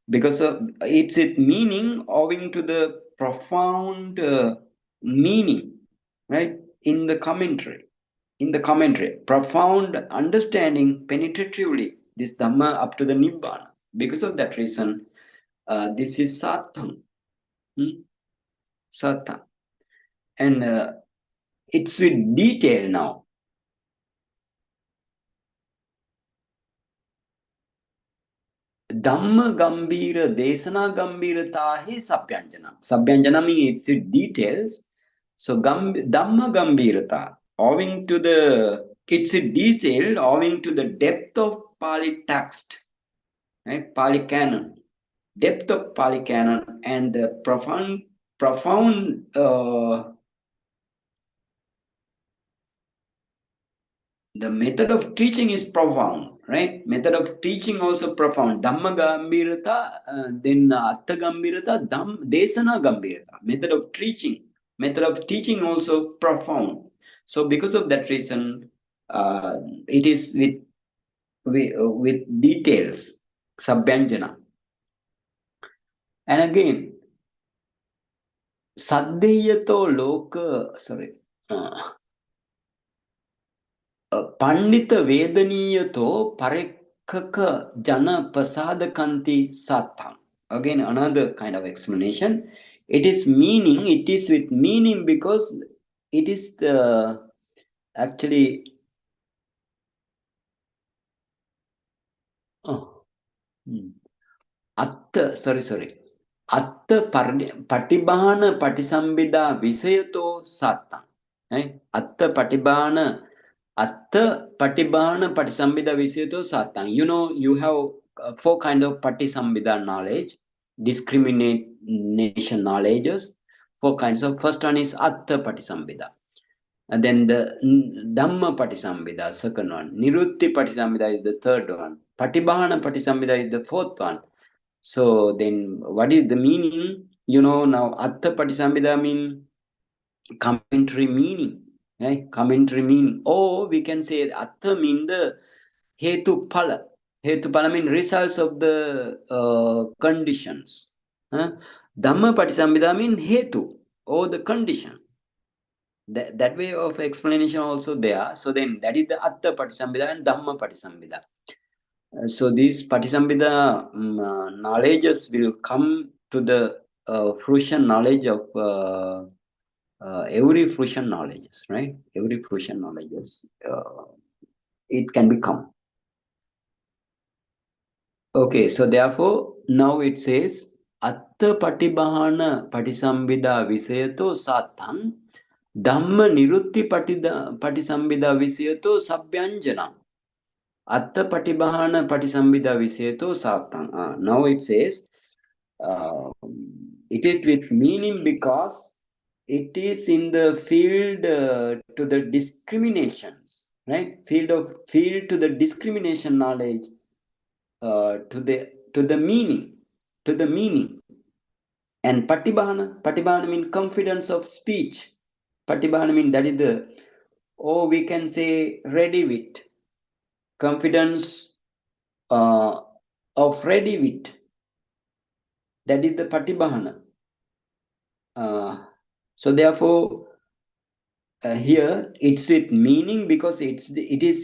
because of it's with meaning owing to the profound meaning, right, in the commentary. in the commentary, profound understanding penetratively this Dhamma up to the Nibbana. Because of that reason, this is Satham. Satham. And it's with detail now. Dhamma Gambira Desana Gambira Tahi Sabhyanjana. Sabhyanjana means it's with details. So Dhamma Gambirata, owing to the, it's detailed owing to the depth of Pali text, right? Pali canon, depth of Pali canon, and the profound the method of teaching is profound, right? Method of teaching also profound. Dhamma Gambirata, then Atta Gambirata, Desana Gambirata. Method of teaching also profound. So because of that reason, it is with details, Sabhyanjana. And again, Saddeyato Loka, Pandita Vedaniyato Parekkaka Jana Pasadakanti Satham. Again, another kind of explanation. It is with meaning because it is the actually Atta Patibana Patisambida Visayato Satham. Right? Atta Patibana Patisambhida Visayato Satham. You know, you have 4 kind of Patisambhida knowledge, discrimination knowledges. 4 kinds of. First one is Atta Patisambhida. And then the Dhamma Patisambhida, second one. Nirutti Patisambhida is the third one. Patibhana Patisambhida is the fourth one. So then what is the meaning? You know, now Atta Patisambhida means commentary meaning. Right? Commentary meaning. Or we can say Atta mean the Hetu Pala. Hetu Pala mean results of the conditions. Dhamma Patisambhida mean Hetu, or the condition. That way of explanation also there. So then that is the Atta Patisambhida and Dhamma Patisambhida. So these Patisambhida knowledges will come to the fruition knowledge of every fruition knowledges, right? Every fruition knowledges, it can become. Okay, so therefore, now it says, Atta Patibahana Patisambhida Visayato Satham, Dhamma Nirutti Patisambhida Visayato Sabhyanjana. Atta Patibahana Patisambhida Visayato Satham. Now it says, it is with meaning because it is in the field to the discriminations, right? Field to the discrimination knowledge, to the meaning. And Patibhana means confidence of speech. Patibhana means that is the, or we can say ready wit, confidence of ready wit. That is the Patibhana. So therefore, here it's with meaning because it is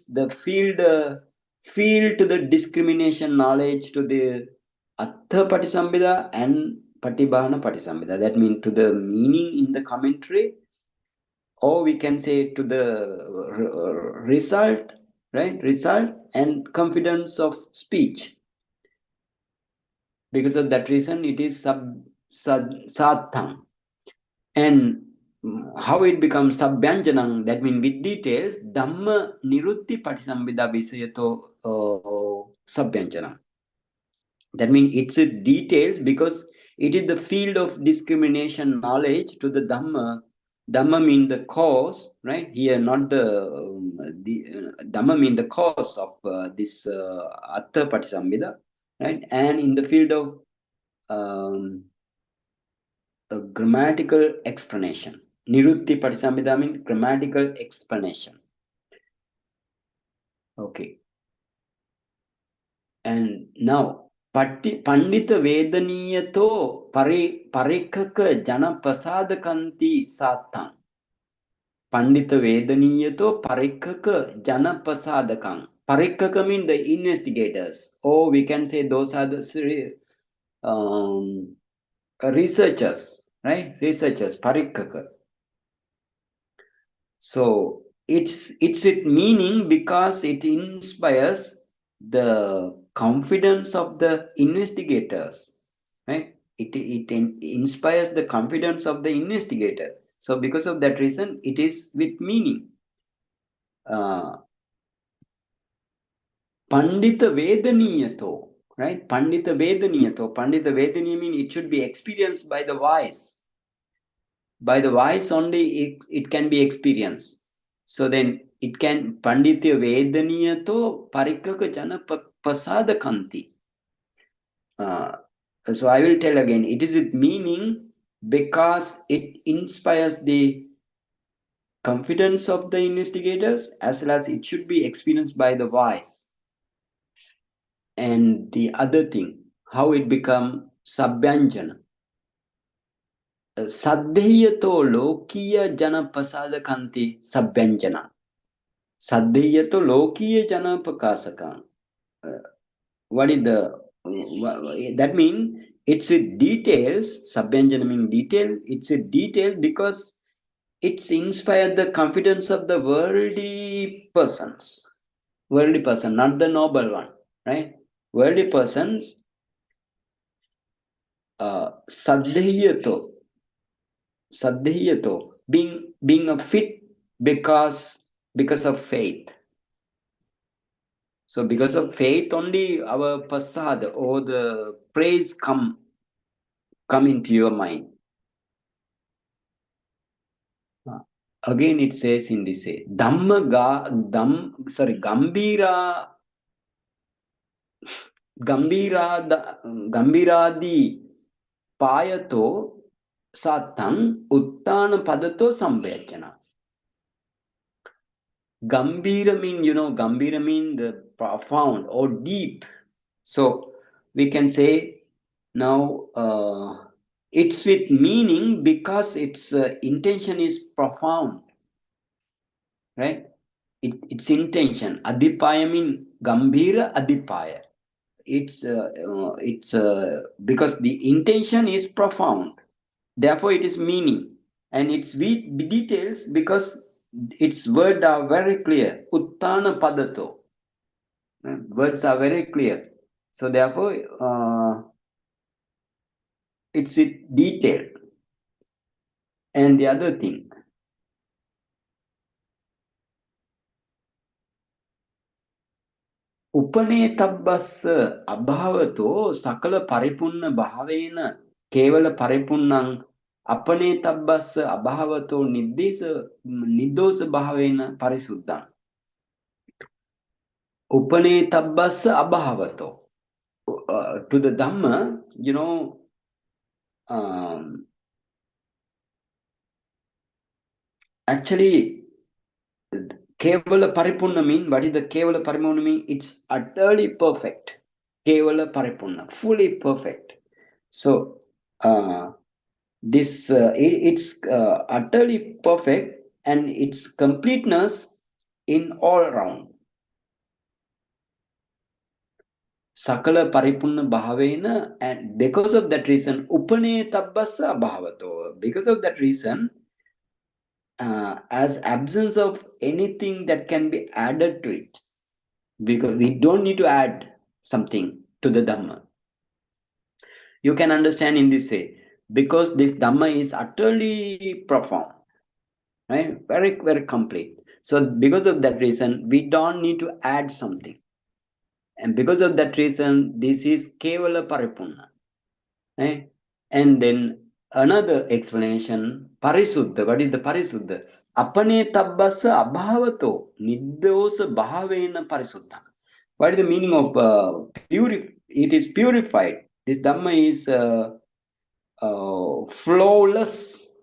the field to the discrimination knowledge, to the Atta Patisambhida and Patibhana Patisambhida. That means to the meaning in the commentary, or we can say to the result, right? Result and confidence of speech. Because of that reason, it is Satham. And how it becomes Sabhyanjanam, that means with details, Dhamma Nirutti Patisambhida Visayato Sabhyanjanam. That means it's a details because it is the field of discrimination knowledge to the Dhamma. Dhamma means the cause, right? Here, not the Dhamma means the cause of this Atta Patisambhida, right? And in the field of a grammatical explanation. Nirutti Patisambhida means grammatical explanation. Okay. And now, Pandita Vedaniyato Parikaka Jana Pasadakanti Satham. Pandita Vedaniyato Parikkaka Janapasadakam. Parikkaka means the investigators. Or we can say those are the researchers, right? Researchers, Parikkaka. So it's its meaning because it inspires the confidence of the investigators, right? It inspires the confidence of the investigator. So because of that reason, it is with meaning. Pandita Vedaniyato, right? Pandita Vedaniyato. Pandita Vedaniya means it should be experienced by the wise. By the wise only it can be experienced. So then it can Panditya Vedaniyato Parikkaka Jana Pasadakanti. So I will tell again, it is with meaning because it inspires the confidence of the investigators as well as it should be experienced by the wise. And the other thing, how it become Sabyanjana. Saddheyato lokiya jana pasadakanti Sabyanjana. Saddheyato lokiya jana pakasaka. What is that mean? It's with details. Sabyanjana means detail. It's with detail because it's inspired the confidence of the worldly persons. Worldly person, not the noble one, right? Worldly persons, Saddheyato, being a fit because of faith. So because of faith only our pasad or the praise come into your mind. Again it says in this way, Gambiradi payato satang uttana padato sambhajana. Gambira mean, Gambira mean the profound or deep. So we can say now it's with meaning because its intention is profound, right? Its intention. Adipaya mean Gambira Adipaya. It's because the intention is profound. Therefore, it is meaning. And it's with details because its words are very clear. Uttana padato. Words are very clear. So therefore, it's with detail. And the other thing, Upanetabbassa abhavato sakala paripunna bhavena kevala paripunnang apanetabbassa abhavato niddosa bhavena parisuddhang. Upanetabbassa abhavato. To the Dhamma, actually, Kevala Paripunna mean, what is the Kevala Paripunna mean? It's utterly perfect. Kevala Paripunna, fully perfect. So, it's utterly perfect and its completeness in all round. Sakala Paripunna Bhavena, and because of that reason, Upanetabbassa Bhavato. Because of that reason, as absence of anything that can be added to it, because we don't need to add something to the Dhamma. You can understand in this way, because this Dhamma is utterly profound, right? Very, very complete. So because of that reason, we don't need to add something. And because of that reason, this is Kevala Paripunna, right? And then another explanation, Parisuddha. What is the Parisuddha? Apanetabbassa abhavato niddosa bhavena parisuddha. What is the meaning of it is purified. This Dhamma is flawless,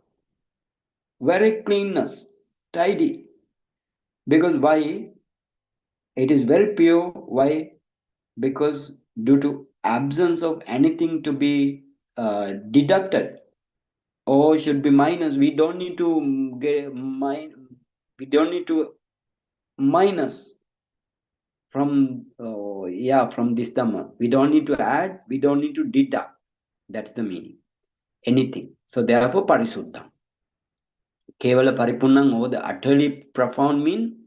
very cleanness, tidy. Because why? It is very pure. Why? Because due to absence of anything to be deducted or should be minus, we don't need to We don't need to minus from from this Dhamma. We don't need to add, we don't need to deduct. That's the meaning. Anything. So therefore parisuddham. Kevala paripunnam, or the utterly profound mean,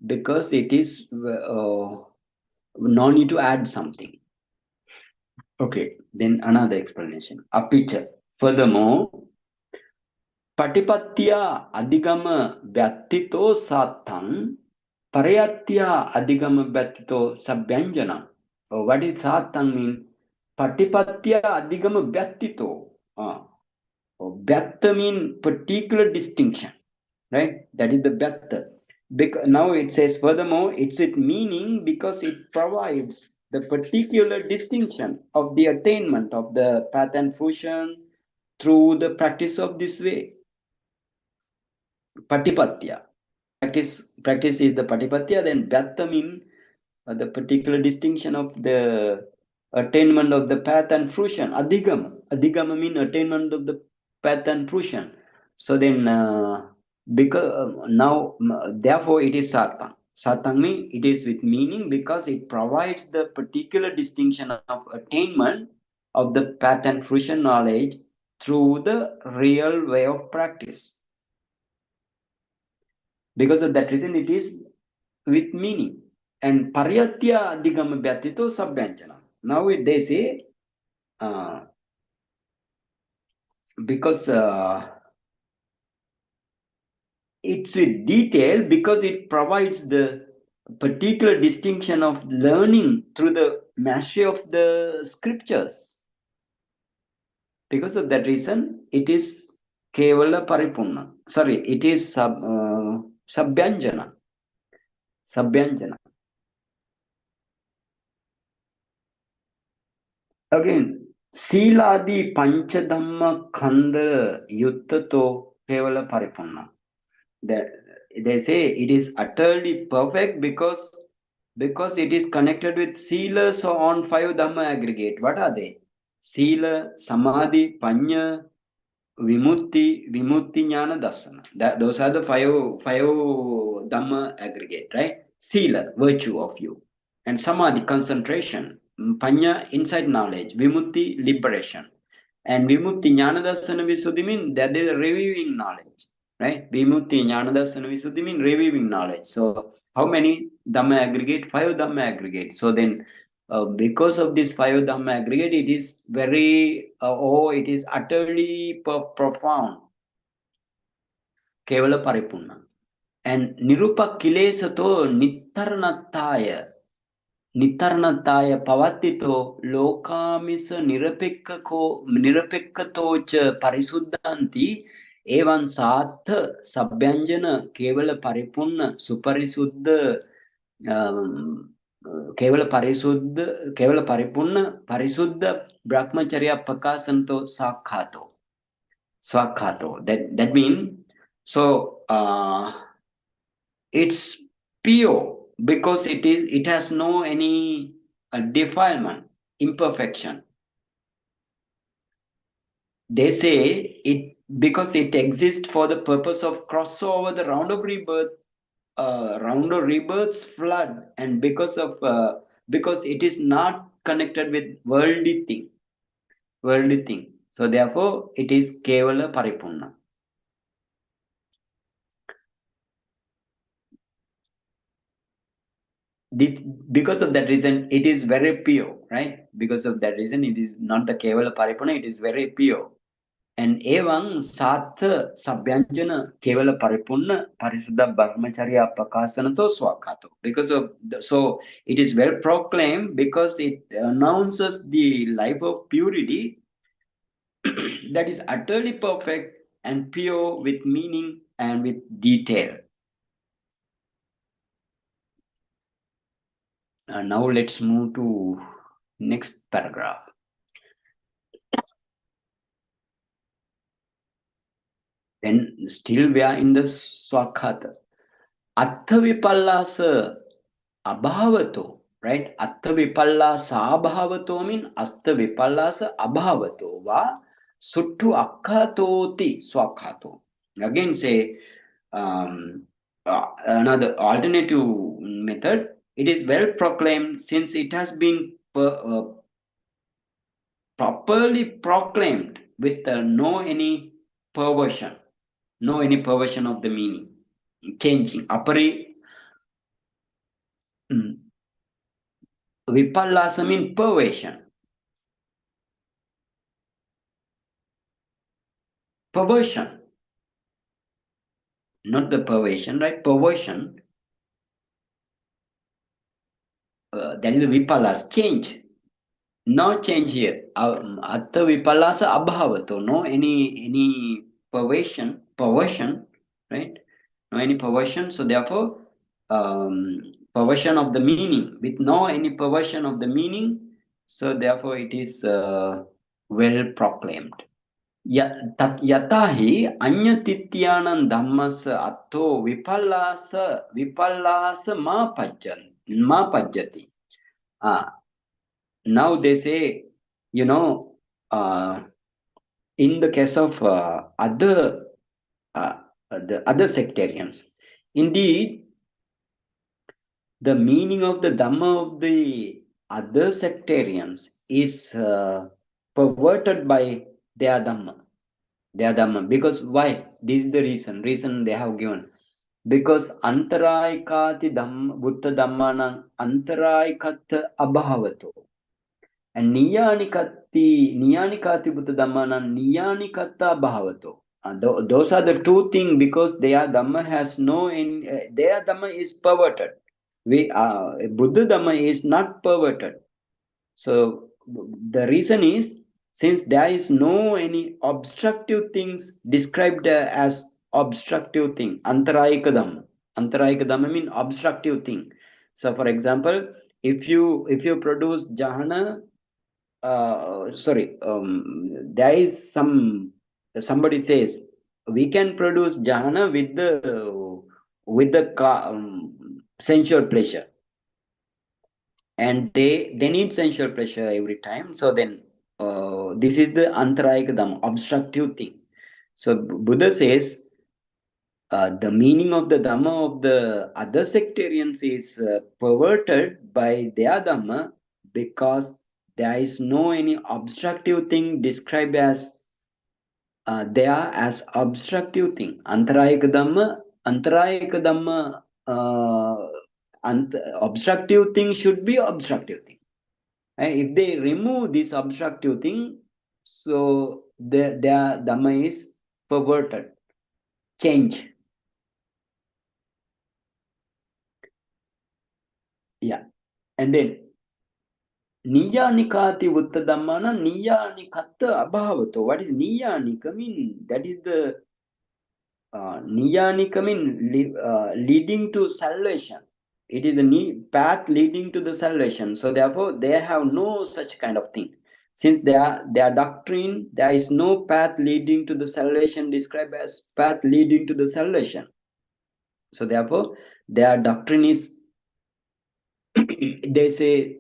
because it is no need to add something. Okay, then another explanation. Apita. Furthermore, patipatya adhigama vyattito satthaṃ pariyattya adhigama vyattito sabhyanjanam. What is satthaṃ mean? Patipatya adhigama vyattito. Vyatta mean particular distinction, right? That is the vyatta. Now it says, furthermore, it's with meaning because it provides the particular distinction of the attainment of the path and fruition through the practice of this way. Patipatya. Practice is the patipatya, then vyatta mean the particular distinction of the attainment of the path and fruition. Adhigama mean attainment of the path and fruition. So then, therefore, it is satthaṃ. Satthaṃ means it is with meaning because it provides the particular distinction of attainment of the path and fruition knowledge through the real way of practice. Because of that reason, it is with meaning. And pariyattya adhigama vyattito sabhyanjanam. Now they say, because it's with detail, because it provides the particular distinction of learning through the mastery of the scriptures. Because of that reason, it is kevala paripunna. Sorry, it is sabhyanjana. Sabhyanjana. Again, Siladi Panchadhamma Khandara Yuttato Kevala Paripunna. They say it is utterly perfect because it is connected with Sila, so on 5 Dhamma aggregate. What are they? Sila, Samadhi, Panya, Vimutti, Jnana, Dassana. Those are the five Dhamma aggregate, right? Sila, virtue of you. And Samadhi, concentration. Panya, insight knowledge. Vimutti, liberation. And Vimutti Jnana Dassana Visuddhi mean that is reviewing knowledge. Right? Vimutti Jnana Dassana Visuddhi mean reviewing knowledge. So how many Dhamma aggregate? 5 Dhamma aggregate. So then because of this 5 Dhamma aggregate, it is very it is utterly profound. Kevala Paripunna. And Nirupa Kilesato Nittarnataya Pavattito Lokamisa Nirapekkatocha Parisuddanti Evan Satha Sabhyanjana Kevala Paripunna Suparisuddha Kevala Paripunna Parisuddha Brahmacharya Pakasanto Svākkhāto. That means, so it's pure because it has no any defilement, imperfection. They say it because it exists for the purpose of crossover the round of rebirth's flood, and because it is not connected with worldly thing. So therefore it is kevala paripunna. Because of that reason, it is very pure, right? Because of that reason, it is not the kevala paripunna, it is very pure. And evam satha sabhyanjana kevala paripunna parisuddha brahmacharya pakasanato Svākkhāto. Because of so it is well proclaimed because it announces the life of purity that is utterly perfect and pure with meaning and with detail. Now let's move to next paragraph. Then still we are in the Svākkhāto. Attha vipallasa abhavato, right? Attha vipallasa abhavato means astha vipallasa abhavato va suttu akkhatoti Svākkhāto. Again say another alternative method, it is well proclaimed since it has been properly proclaimed with no any perversion of the meaning, changing. Vipallasa means perversion. Perversion. Not the perversion, right? Perversion. That is the vipallasa, change. No change here. Atta vipallasa abhavato. No any perversion, right? No any perversion. So therefore, perversion of the meaning, with no any perversion of the meaning. So therefore, it is well proclaimed. Yatahi anyatityanam dhammasa atto vipallasa ma pajjati. Now they say, in the case of the other sectarians, indeed, the meaning of the Dhamma of the other sectarians is perverted by their Dhamma. Because why? This is the reason they have given. Because antaraikati buddha dhammanam antaraikata abhavato. And niyanikati buddha dhammanam niyanikata abhavato. Those are the two things, because their Dhamma has no, their Dhamma is perverted. Buddha Dhamma is not perverted. So the reason is, since there is no any obstructive things described as obstructive thing, antarayika dhamma means obstructive thing. So for example, if you produce jhana, there is somebody says we can produce jhana with the sensual pleasure, and they need sensual pleasure every time. So then this is the antarayika dhamma, obstructive thing. So Buddha says the meaning of the Dhamma of the other sectarians is perverted by their Dhamma, because there is no any obstructive thing described as there as obstructive thing. Antarayika dhamma, obstructive thing should be obstructive thing. And if they remove this obstructive thing, so their Dhamma is perverted, change. Yeah. And then Niyanikati Vutta Dhammana Niyanikata Abhavato. What is Niyanika mean? That is the Niyanika mean leading to salvation. It is the path leading to the salvation. So therefore, they have no such kind of thing. Since their doctrine, there is no path leading to the salvation described as path leading to the salvation. So therefore, their doctrine is, they say,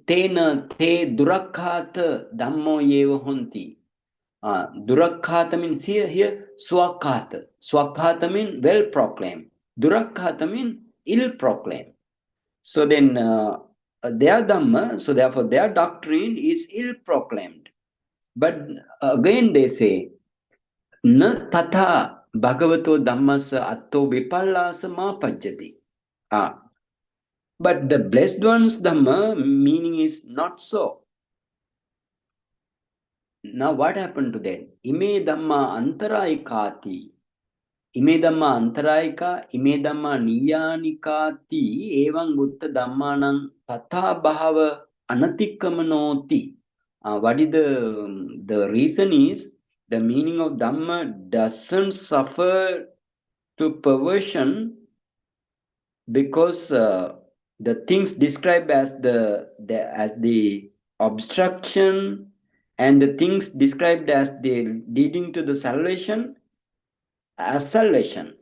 Tena te durakkāta dhammo yeva honti. Durakkāta means here Svākkhāto. Svākkhāto means well proclaimed. Durakkāta means ill proclaimed. So then their Dhamma, so therefore their doctrine is ill proclaimed. But again they say, na tatha bhagavato dhammasa atto vipallasa ma pajjati. But the blessed one's Dhamma meaning is not so. Now what happened to them? Ime Dhamma antaraikati. Ime Dhamma antaraika, ime Dhamma niyanikati, evam buddha dhammanam tatha bhava anatikkamanoti. What is the reason is, the meaning of Dhamma doesn't suffer to perversion, because the things described as the obstruction, and the things described as the leading to the salvation as salvation,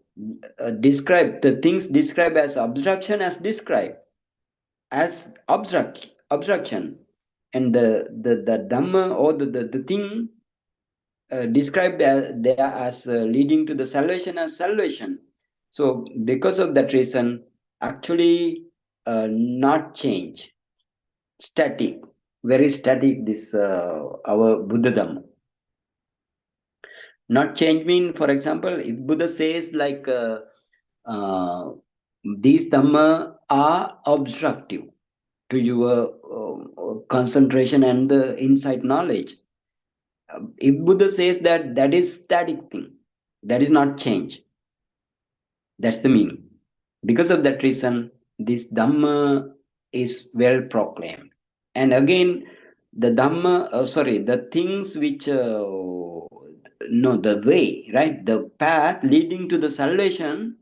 the things described as obstruction as described as obstruction, and the Dhamma or the thing described as leading to the salvation as salvation. So because of that reason, actually not change, static, very static, this our Buddha Dhamma. Not change mean, for example, if Buddha says like these Dhamma are obstructive to your concentration and the insight knowledge. If Buddha says that, that is static thing, that is not change. That's the meaning. Because of that reason, this Dhamma is well proclaimed. And again, the Dhamma, the things which, the way, right? The path leading to the salvation,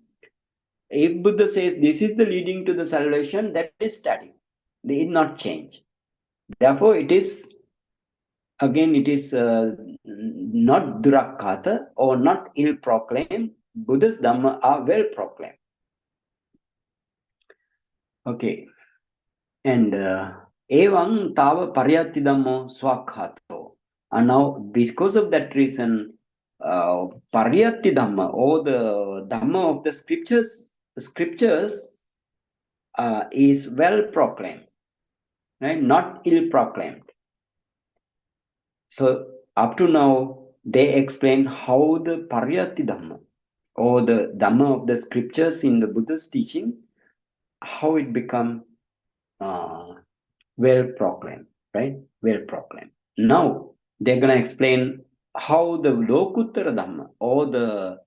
if Buddha says this is the leading to the salvation, that is static. They did not change. Therefore, it is, again, it is not durakkata or not ill proclaimed. Buddha's Dhamma are well proclaimed. Okay. And evaṃ tāva pariyattidhammo svākkhāto. And now, because of that reason, pariyattidhamma, or the Dhamma of the scriptures is well proclaimed, right? Not ill proclaimed. So up to now, they explain how the pariyattidhamma, or the Dhamma of the scriptures in the Buddha's teaching, how it become well proclaimed, right? Well proclaimed. Now they're gonna explain how the lokuttaradhamma, or the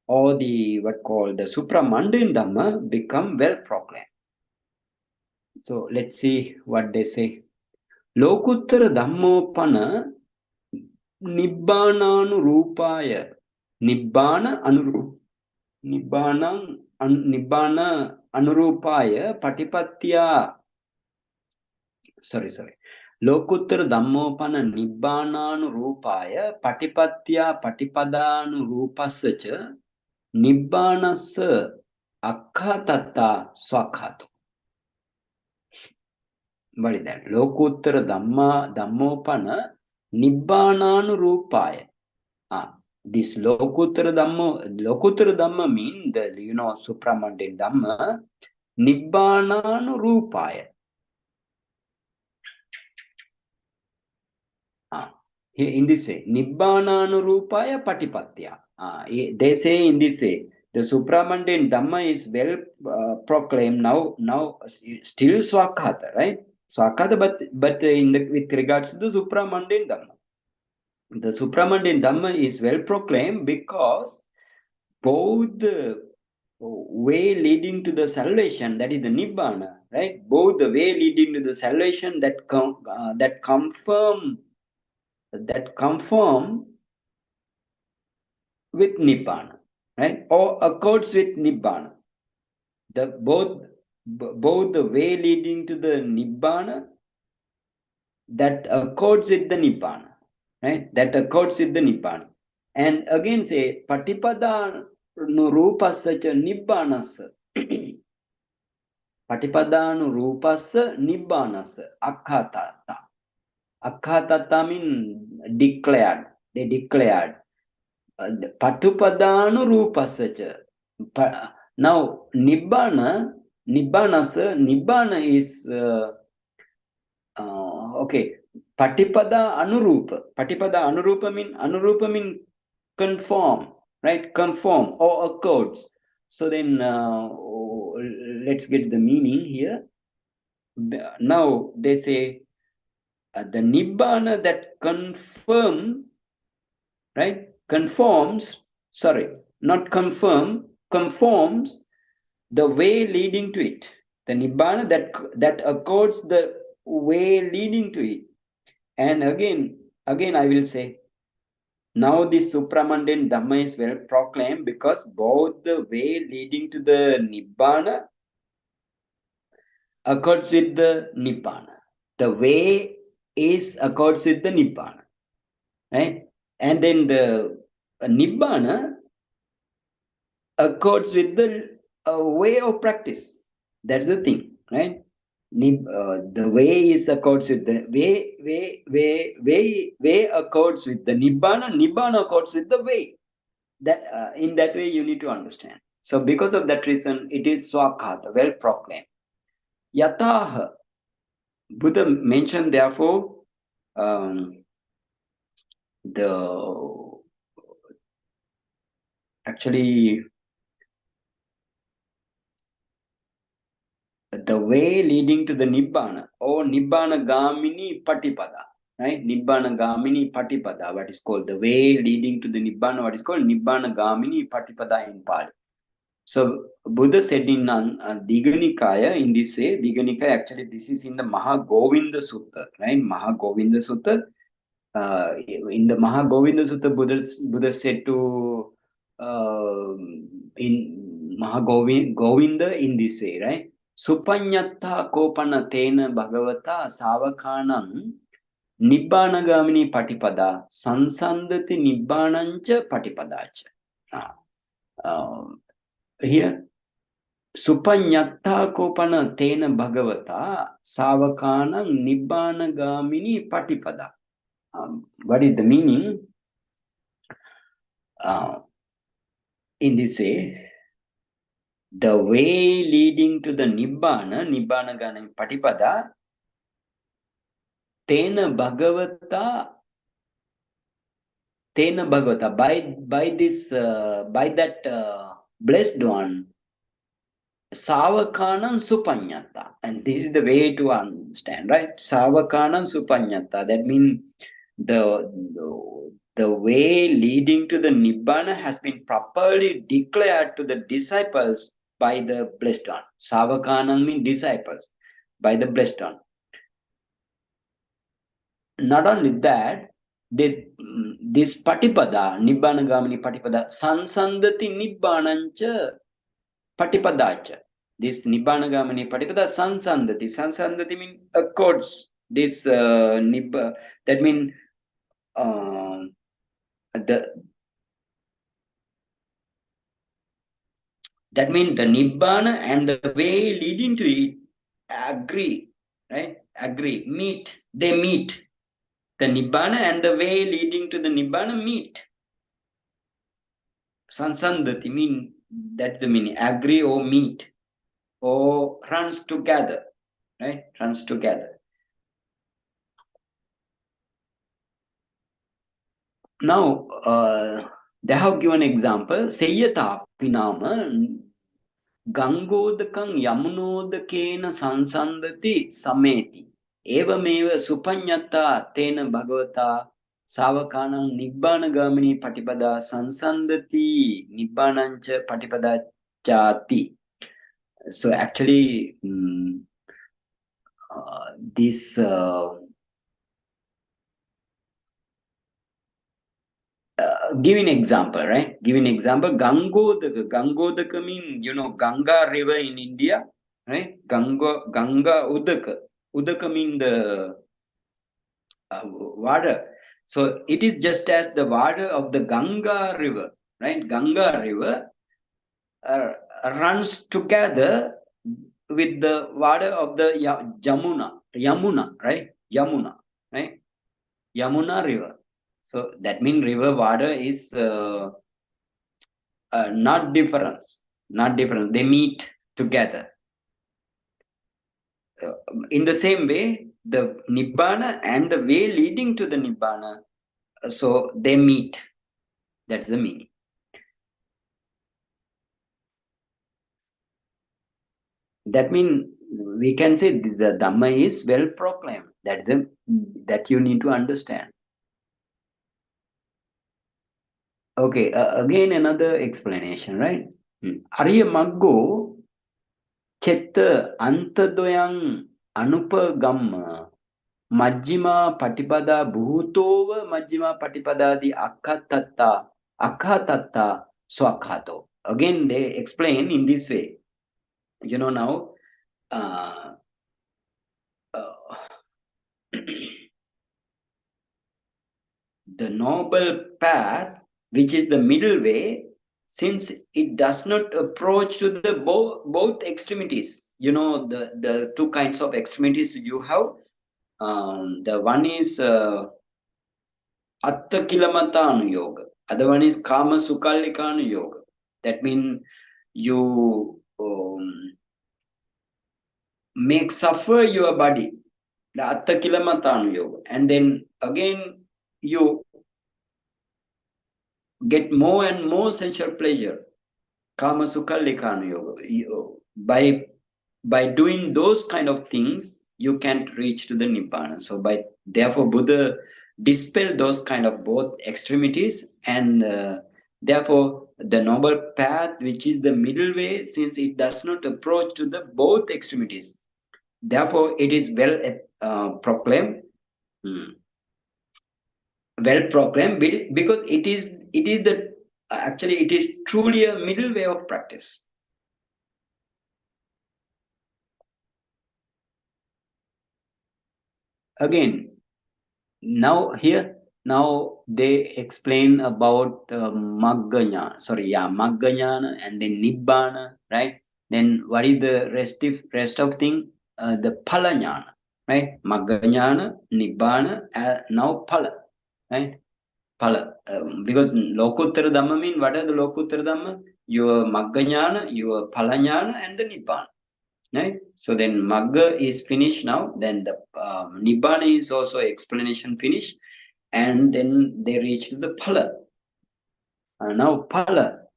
what called the supramundane Dhamma become well proclaimed. So let's see what they say. Lokuttaradhammopana nibbānānurūpāya nibbāna anurūpāya patipattya. Lokuttaradhammopana nibbānānurūpāya patipattya patipadānurūpassa ca nibbānassa akkhātattā svākkhāto. What is that? Lokuttaradhammopana nibbānānurūpāya. This lokuttaradhamma mean the supramundane Dhamma. Nibbānānurūpāya. Here in this way, nibbānānurūpāya patipattya. They say in this way, the supramundane Dhamma is well proclaimed now still Svākkhāta, right? Svākkhāta, but with regards to the supramundane Dhamma. The supramundane Dhamma is well proclaimed because both the way leading to the salvation, that is the Nibbana, right? Both the way leading to the salvation that conform with Nibbana, right? Or accords with Nibbana. Both the way leading to the Nibbana that accords with the Nibbana, right? That accords with the Nibbana. And again say, patipadānurūpassa ca nibbānassa. Patipadānurūpassa nibbānassa akkhātattā. Akkhātattā means declared. They declared. Patipadānurūpassa ca. Now, Nibbana is okay. Patipada anurupa mean conform, right? Conform or accords. So then let's get the meaning here. Now they say the Nibbana that conforms the way leading to it. The Nibbana that accords the way leading to it. And again I will say, now this supramundane Dhamma is well proclaimed because both the way leading to the Nibbana accords with the Nibbana. The way accords with the Nibbana, right? And then the Nibbana accords with the way of practice. That's the thing, right? The way accords with the way accords with the Nibbana. Nibbana accords with the way. That in that way you need to understand. So because of that reason, it is Svākkhāto, well proclaimed. Yataha, Buddha mentioned therefore actually the way leading to the Nibbana or Nibbana Gamini Patipada, right? Nibbana Gamini Patipada, what is called the way leading to the Nibbana, what is called Nibbana Gamini Patipada in Pali. So Buddha said in Digha in this way, Digha actually this is in the Mahagovinda Sutta, right? Mahagovinda Sutta. In the Mahagovinda Sutta, Buddha said to in Mahagovinda in this way, right? Supanyatta kopana tena bhagavata savakhanam nibbanagamini patipada sansandati nibbanancha patipadacha. Here, Supanyatta kopana tena bhagavata savakhanam nibbanagamini patipada. What is the meaning? In this way, the way leading to the Nibbana, Nibbana Gana Patipada, Tena Bhagavata, by that blessed one, Savakhanam Supanyata. And this is the way to understand, right? Savakhanam Supanyata. That means the way leading to the Nibbana has been properly declared to the disciples by the blessed one. Savakhanam means disciples, by the blessed one. Not only that, this Patipada, Nibbana Gamini Patipada, Sansandati Nibbanancha Patipadacha. This Nibbana Gamini Patipada, Sansandati. Sansandati means accords. This Nibba, that means that means the Nibbana and the way leading to it agree, right? Agree, meet, they meet. The Nibbana and the way leading to the Nibbana meet. Sansandati mean that's the meaning, agree or meet or runs together, right? Runs together. Now, they have given example. Seyyata pinama Gangodakang Yamunodakena Sansandati Sameti. Evameva Supanyata Tena Bhagavata Savakhanam Nibbana Gamini Patipada Sansandati Nibbanancha Patipada Chati. So actually, this giving example, right? Giving example, Gangodaka. Gangodaka means, Ganga river in India, right? Ganga Udaka. Udaka means the water. So it is just as the water of the Ganga river, right? Ganga river runs together with the water of the Yamuna, right? Yamuna, right? Yamuna river. So that means river water is not different. They meet together. In the same way, the Nibbana and the way leading to the Nibbana, so they meet. That's the meaning. That means we can say the Dhamma is well proclaimed. That you need to understand. Okay, again another explanation, right? Ariya Maggo Chetta Antadoyang Anupagamma Majjima Patipada Bhutova Majjima Patipadadi Akkhatatta Svākkhāto. Again, they explain in this way. Now, the noble path, which is the middle way, since it does not approach to the both extremities. The two kinds of extremities you have. The one is Atta Kilamata Yoga. Other one is Kama Sukallika Yoga. That means you make suffer your body, the atta kilamatanu yoga, and then again you get more and more sensual pleasure, kama sukha lekanu yoga. By doing those kind of things, you can't reach to the nibbana. So therefore Buddha dispelled those kind of both extremities, and therefore the noble path, which is the middle way, since it does not approach to the both extremities, therefore it is well proclaimed. Well proclaimed because it is the actually it is truly a middle way of practice. Again, now they explain about Magganya, Magganyana and then Nibbana, right? Then what is the rest of thing? The Palanyana, right? Magganyana, Nibbana, now Pala, right? Pala. Because lokuttaradhamma mean, what are the lokuttaradhamma? Your Magganyana, your Palanyana, and the Nibbana. Right? So then Magga is finished now, then the Nibbana is also explanation finished, and then they reach to the Phala. Now Phala,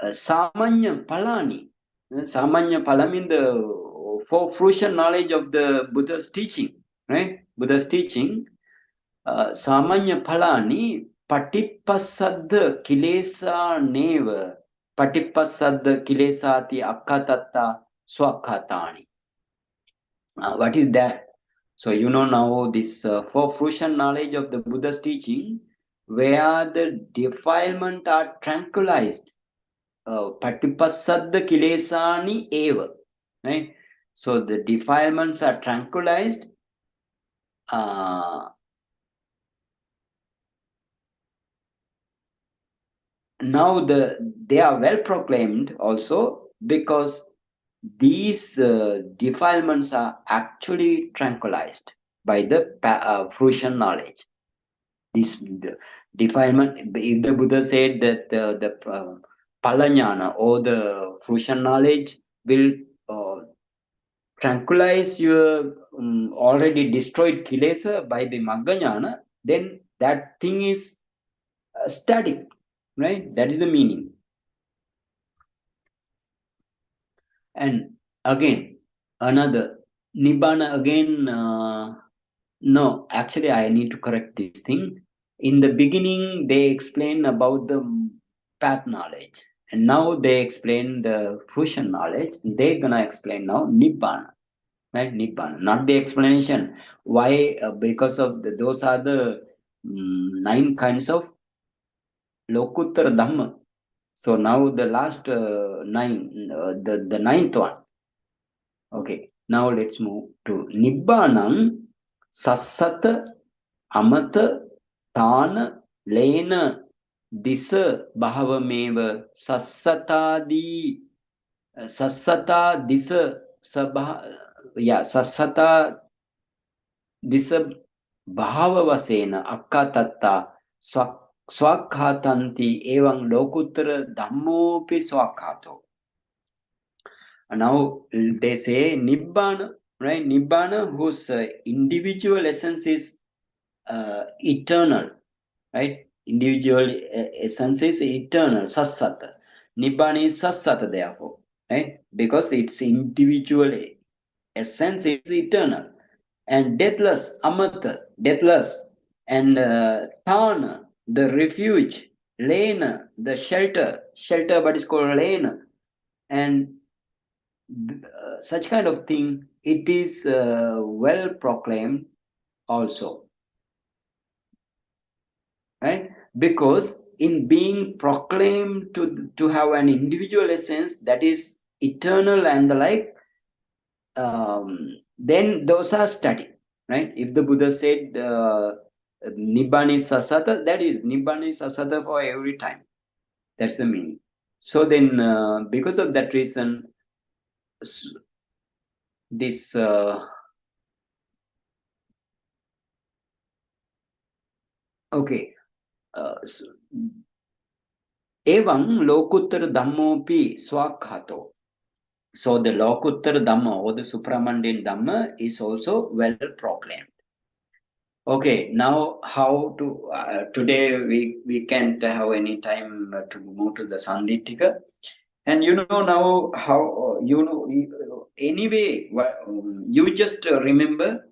Samanya Palani. Samanya Phala means the four fruition knowledge of the Buddha's teaching, right? Buddha's teaching. Samanya Palani Patippasaddha Kilesa Neva Patippasaddha Kilesati Akkatatta Svākkhātoni. What is that? So you know now this four fruition knowledge of the Buddha's teaching, where the defilement are tranquilized. Patippasaddha kilesani eva. Right? So the defilements are tranquilized. Now they are well proclaimed also, because these defilements are actually tranquilized by the fruition knowledge. The defilement, if the Buddha said that the palanyana or the fruition knowledge will tranquilize your already destroyed kilesa by the magganyana, then that thing is static, right? That is the meaning. And again, another nibbana again. No, actually, I need to correct this thing. In the beginning, they explain about the path knowledge, and now they explain the fruition knowledge. They're gonna explain now nibbana, right? Nibbana, not the explanation. Why? Because of those are the 9 kinds of lokuttaradhamma. So now the last 9, the 9th one. Okay, now let's move to Nibbanam Sassata Amata Tana Lena Disa Bhavameva Sassata Disa Sassata Disa Bhavavasena Akkatatta Svākkhātanti evaṃ lokuttaradhammopi Svākkhāto. Now they say Nibbana, right? Nibbana, whose individual essence is eternal, right? Individual essence is eternal, sassata. Nibbana is sassata, therefore, right? Because its individual essence is eternal. And deathless, amata, deathless. And thana, the refuge. Lena, the shelter, but it's called lena. And such kind of thing, it is well proclaimed also, right? Because in being proclaimed to have an individual essence that is eternal and the like, then those are static, right? If the Buddha said Nibbana is Sassata, that is Nibbana is Sassata for every time. That's the meaning. So then, because of that reason, this okay, Evam lokuttaradhammopi Svākkhāto. So the lokuttaradhamma or the supramundane Dhamma is also well proclaimed. Okay, now how to today we can't have any time to move to the Sandittika, and now how anyway you just remember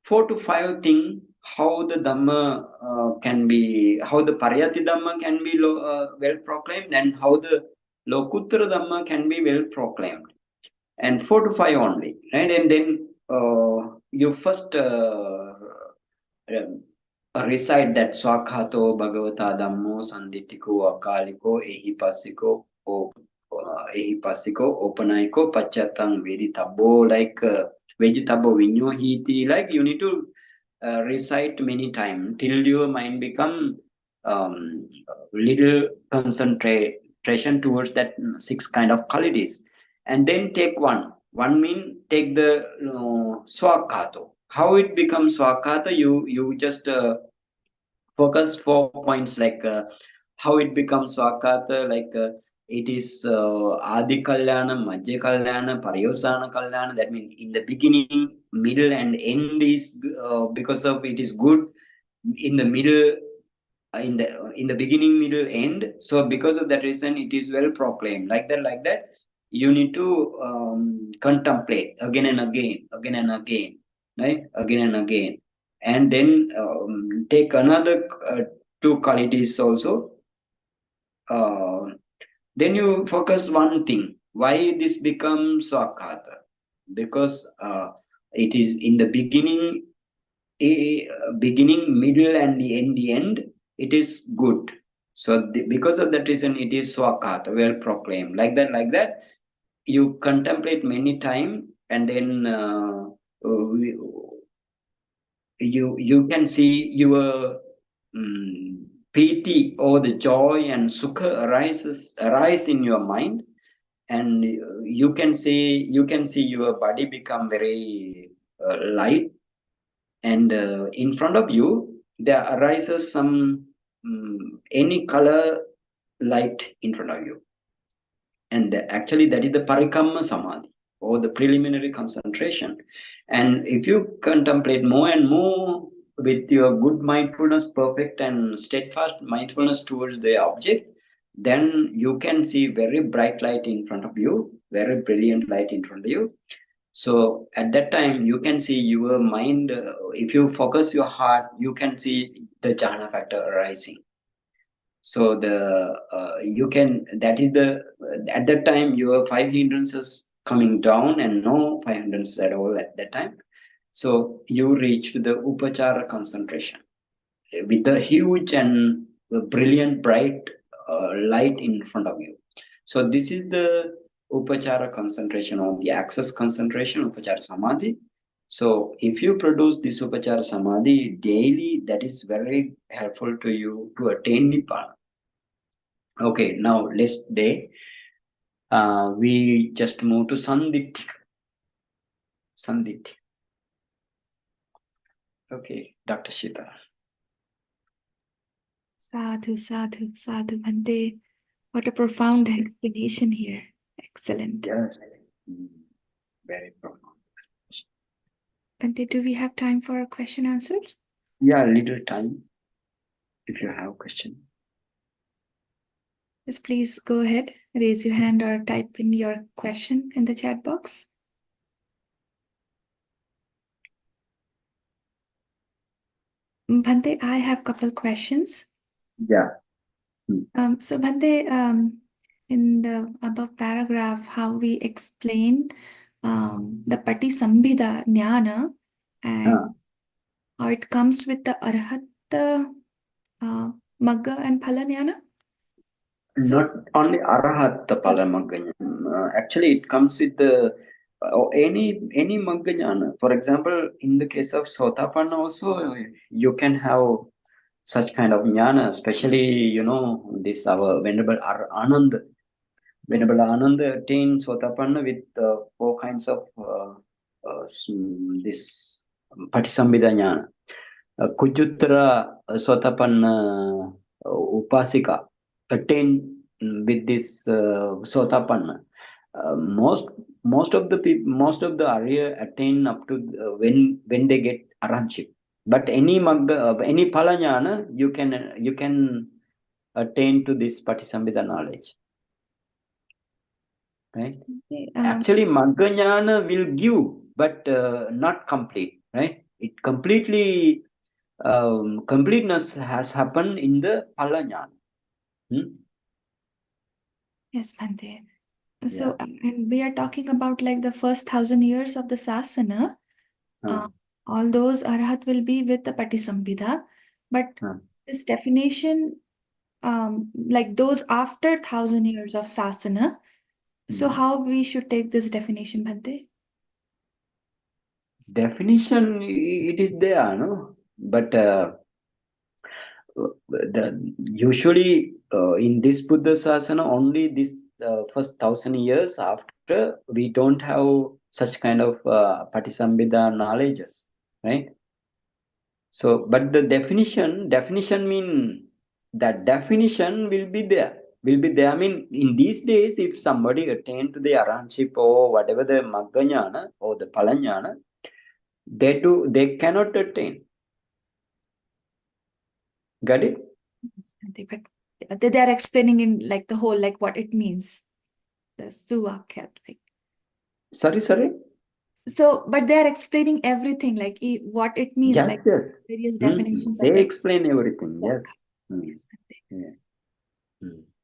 4 to 5 things how the Dhamma can be, how the pariyattidhamma can be well proclaimed, and how the lokuttaradhamma can be well proclaimed, and 4 to 5 only, right? And then you first recite that Svākkhāto Bhagavata Dhammo Sanditiko Akaliko Ehipasiko Opanayiko Pachatang Veditabo, like Vegetabo Vinyo Hiti, like you need to recite many times till your mind become little concentration towards that 6 kind of qualities. And then take one mean take the Svākkhāto. How it becomes Svākkhāto, you just focus 4 points, like how it becomes Svākkhāto, like it is Adi Kalyana, Madhya Kalyana, Pariyosana Kalyana. That means in the beginning, middle, and end is because of it is good in the middle, in the beginning, middle, end. So because of that reason, it is well proclaimed. Like that. You need to contemplate again and again, right? Again and again, and then take another 2 qualities also. Then you focus one thing. Why this becomes Svākkhāto? Because it is in the beginning, middle, and the end. It is good. So because of that reason, it is Svākkhāto, well proclaimed. Like that. You contemplate many times, and then you can see your piti, or the joy and sukha arise in your mind, and you can see your body become very light, and in front of you there arises some any color light in front of you. And actually that is the parikamma samadhi, or the preliminary concentration. And if you contemplate more and more with your good mindfulness, perfect and steadfast mindfulness towards the object, then you can see very bright light in front of you, very brilliant light in front of you. So at that time you can see your mind, if you focus your heart, you can see the jhana factor arising. So you can, that is the, at that time your 5 hindrances coming down, and no 5 hindrances at all at that time. So you reach to the upachara concentration with the huge and brilliant bright light in front of you. So this is the upachara concentration, or the access concentration, upachara samadhi. So if you produce this upachara samadhi daily, that is very helpful to you to attain Nibbana. Okay, now let's day. We just move to Sandittika. Okay, Dr. Shita. Sadhu, sadhu, sadhu, Bhante. What a profound explanation here. Excellent. Yes, very profound. Bhante, do we have time for question answers? Yeah, little time. If you have question. Yes, please go ahead. Raise your hand or type in your question in the chat box. Bhante, I have a couple questions. Yeah. So Bhante, in the above paragraph, how we explain the Patisambhida Jnana and how it comes with the Arhata, Magga and Phala Jnana? Not only Arahata Phala Magga Jnana. Actually, it comes with the any Magga Jnana. For example, in the case of Sotapanna also, you can have such kind of jnana, especially, this our Venerable Ananda. Venerable Ananda attained Sotapanna with 4 kinds of this Patisambhida jnana. Kujuttara Sotapanna Upasika, attain with this Sotapanna. Most of the people, most of the Arya attain up to when they get Arhanship. But any Magga, any Palanyana, you can attain to this Patisambhida knowledge. Right? Actually, Magga will give, but not complete. Right? It completely completeness has happened in the Palanyana. Yes, Bhante. So, and we are talking about like the first 1,000 years of the Sasana. All those Arhat will be with the Patisambhida. But this definition, like those after 1,000 years of Sasana, so how we should take this definition, Bhante? Definition, it is there, no? But usually in this Buddha Sasana, only this first 1,000 years after, we don't have such kind of Patisambhida knowledges, right? So, but the definition mean that definition will be there. I mean, in these days, if somebody attained to the Arhanship or whatever the Magganyana or the Palanyana, they cannot attain. Got it? But they are explaining in like the whole, like what it means. The Svākkhāto, like. Sorry? So, but they are explaining everything, like what it means, Yes, like yes. various definitions They of this. explain everything, yes. Yes, Bhante.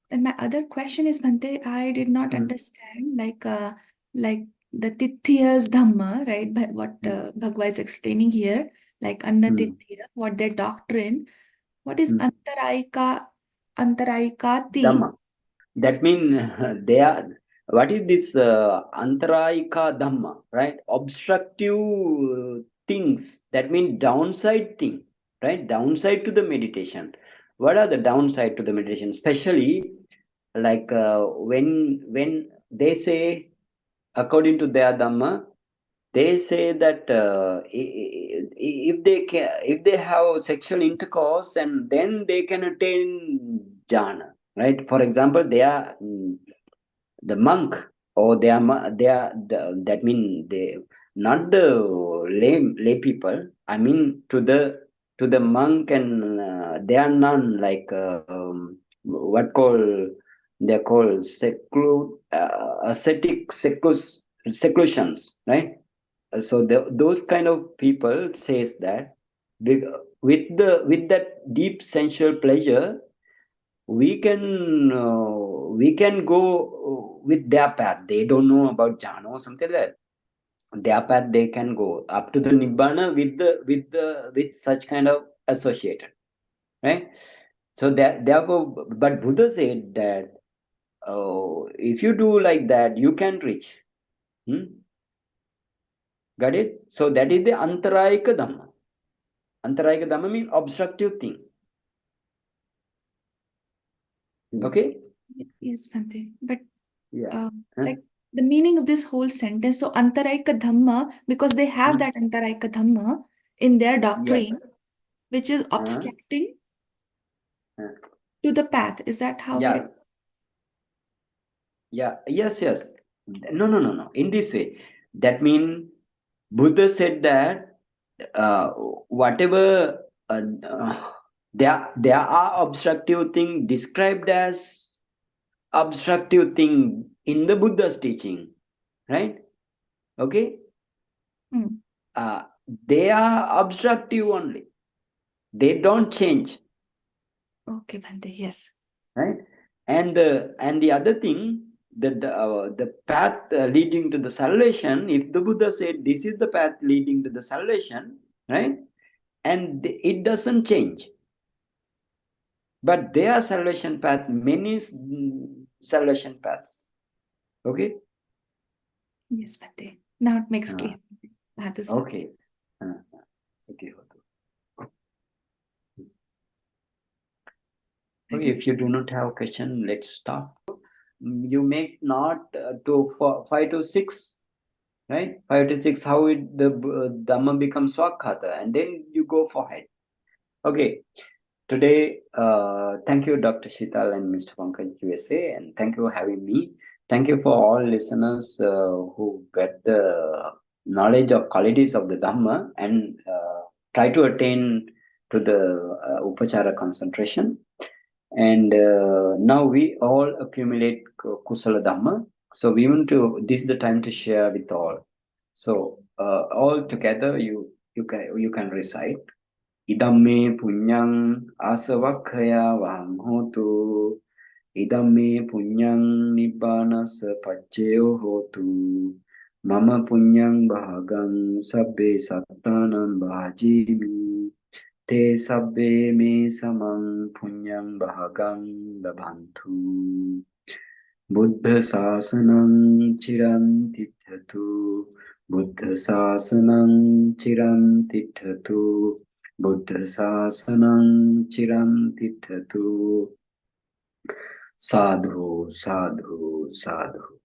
And my other question is, Bhante, I did not understand like the Tithya's Dhamma, right? But what Bhagavad is explaining here, like Anna Tithya, what their doctrine. What is Antaraikati? Dhamma. That means they are. What is this Antaraika Dhamma, right? Obstructive things. That means downside thing, right? Downside to the meditation. What are the downside to the meditation? Especially like when they say, according to their Dhamma, they say that if they have sexual intercourse, and then they can attain jhana, right? For example, they are the monk, or that mean they not the lay people. I mean to the monk, and they are none, like what call they're called ascetic seclusions, right? So those kind of people says that with that deep sensual pleasure, we can go with their path. They don't know about jhana or something like that. Their path, they can go up to the nibbana with such kind of associated, right? So therefore, but Buddha said that if you do like that, you can reach. Got it? So that is the Antarayika Dhamma. Antarayika Dhamma means obstructive thing. Okay? Yes, Bhante. But like the meaning of this whole sentence, so Antarayika Dhamma, because they have that Antarayika Dhamma in their doctrine, which is obstructing to the path. Is that how it? Yes. No. In this way, that means Buddha said that whatever there are obstructive things described as obstructive thing in the Buddha's teaching, right? Okay. They are obstructive only. They don't change. Okay, Bhante, yes. Right? And the other thing, the path leading to the salvation, if the Buddha said this is the path leading to the salvation, right? And it doesn't change. But there are salvation paths, many salvation paths. Okay? Yes, Bhante. Now it makes clear. Okay. Okay, if you do not have a question, let's start. You make not to 5 to 6, right? 5 to 6, how the Dhamma becomes Svākkhāto, and then you go for it. Okay. today, thank you, Dr. Sheetal and Mr. Pankaj USA, and thank you for having me. Thank you for all listeners who get the knowledge of qualities of the Dhamma and try to attain to the Upachara concentration. And now we all accumulate Kusala Dhamma. So we want to, this is the time to share with all. So all together you can recite. Idamme punyang asavakkaya vaham hotu. Idamme punyang nibbanasa paccayo hotu. Mama punyang bhagang sabbe sattanam bhajimi. Te sabbe me samang punyang bhagang labhantu. Buddha sasanam chiram tithatu. Buddha sasanam chiram tithatu. Buddha sasanam chiram tithatu. Sadhu, sadhu, sadhu.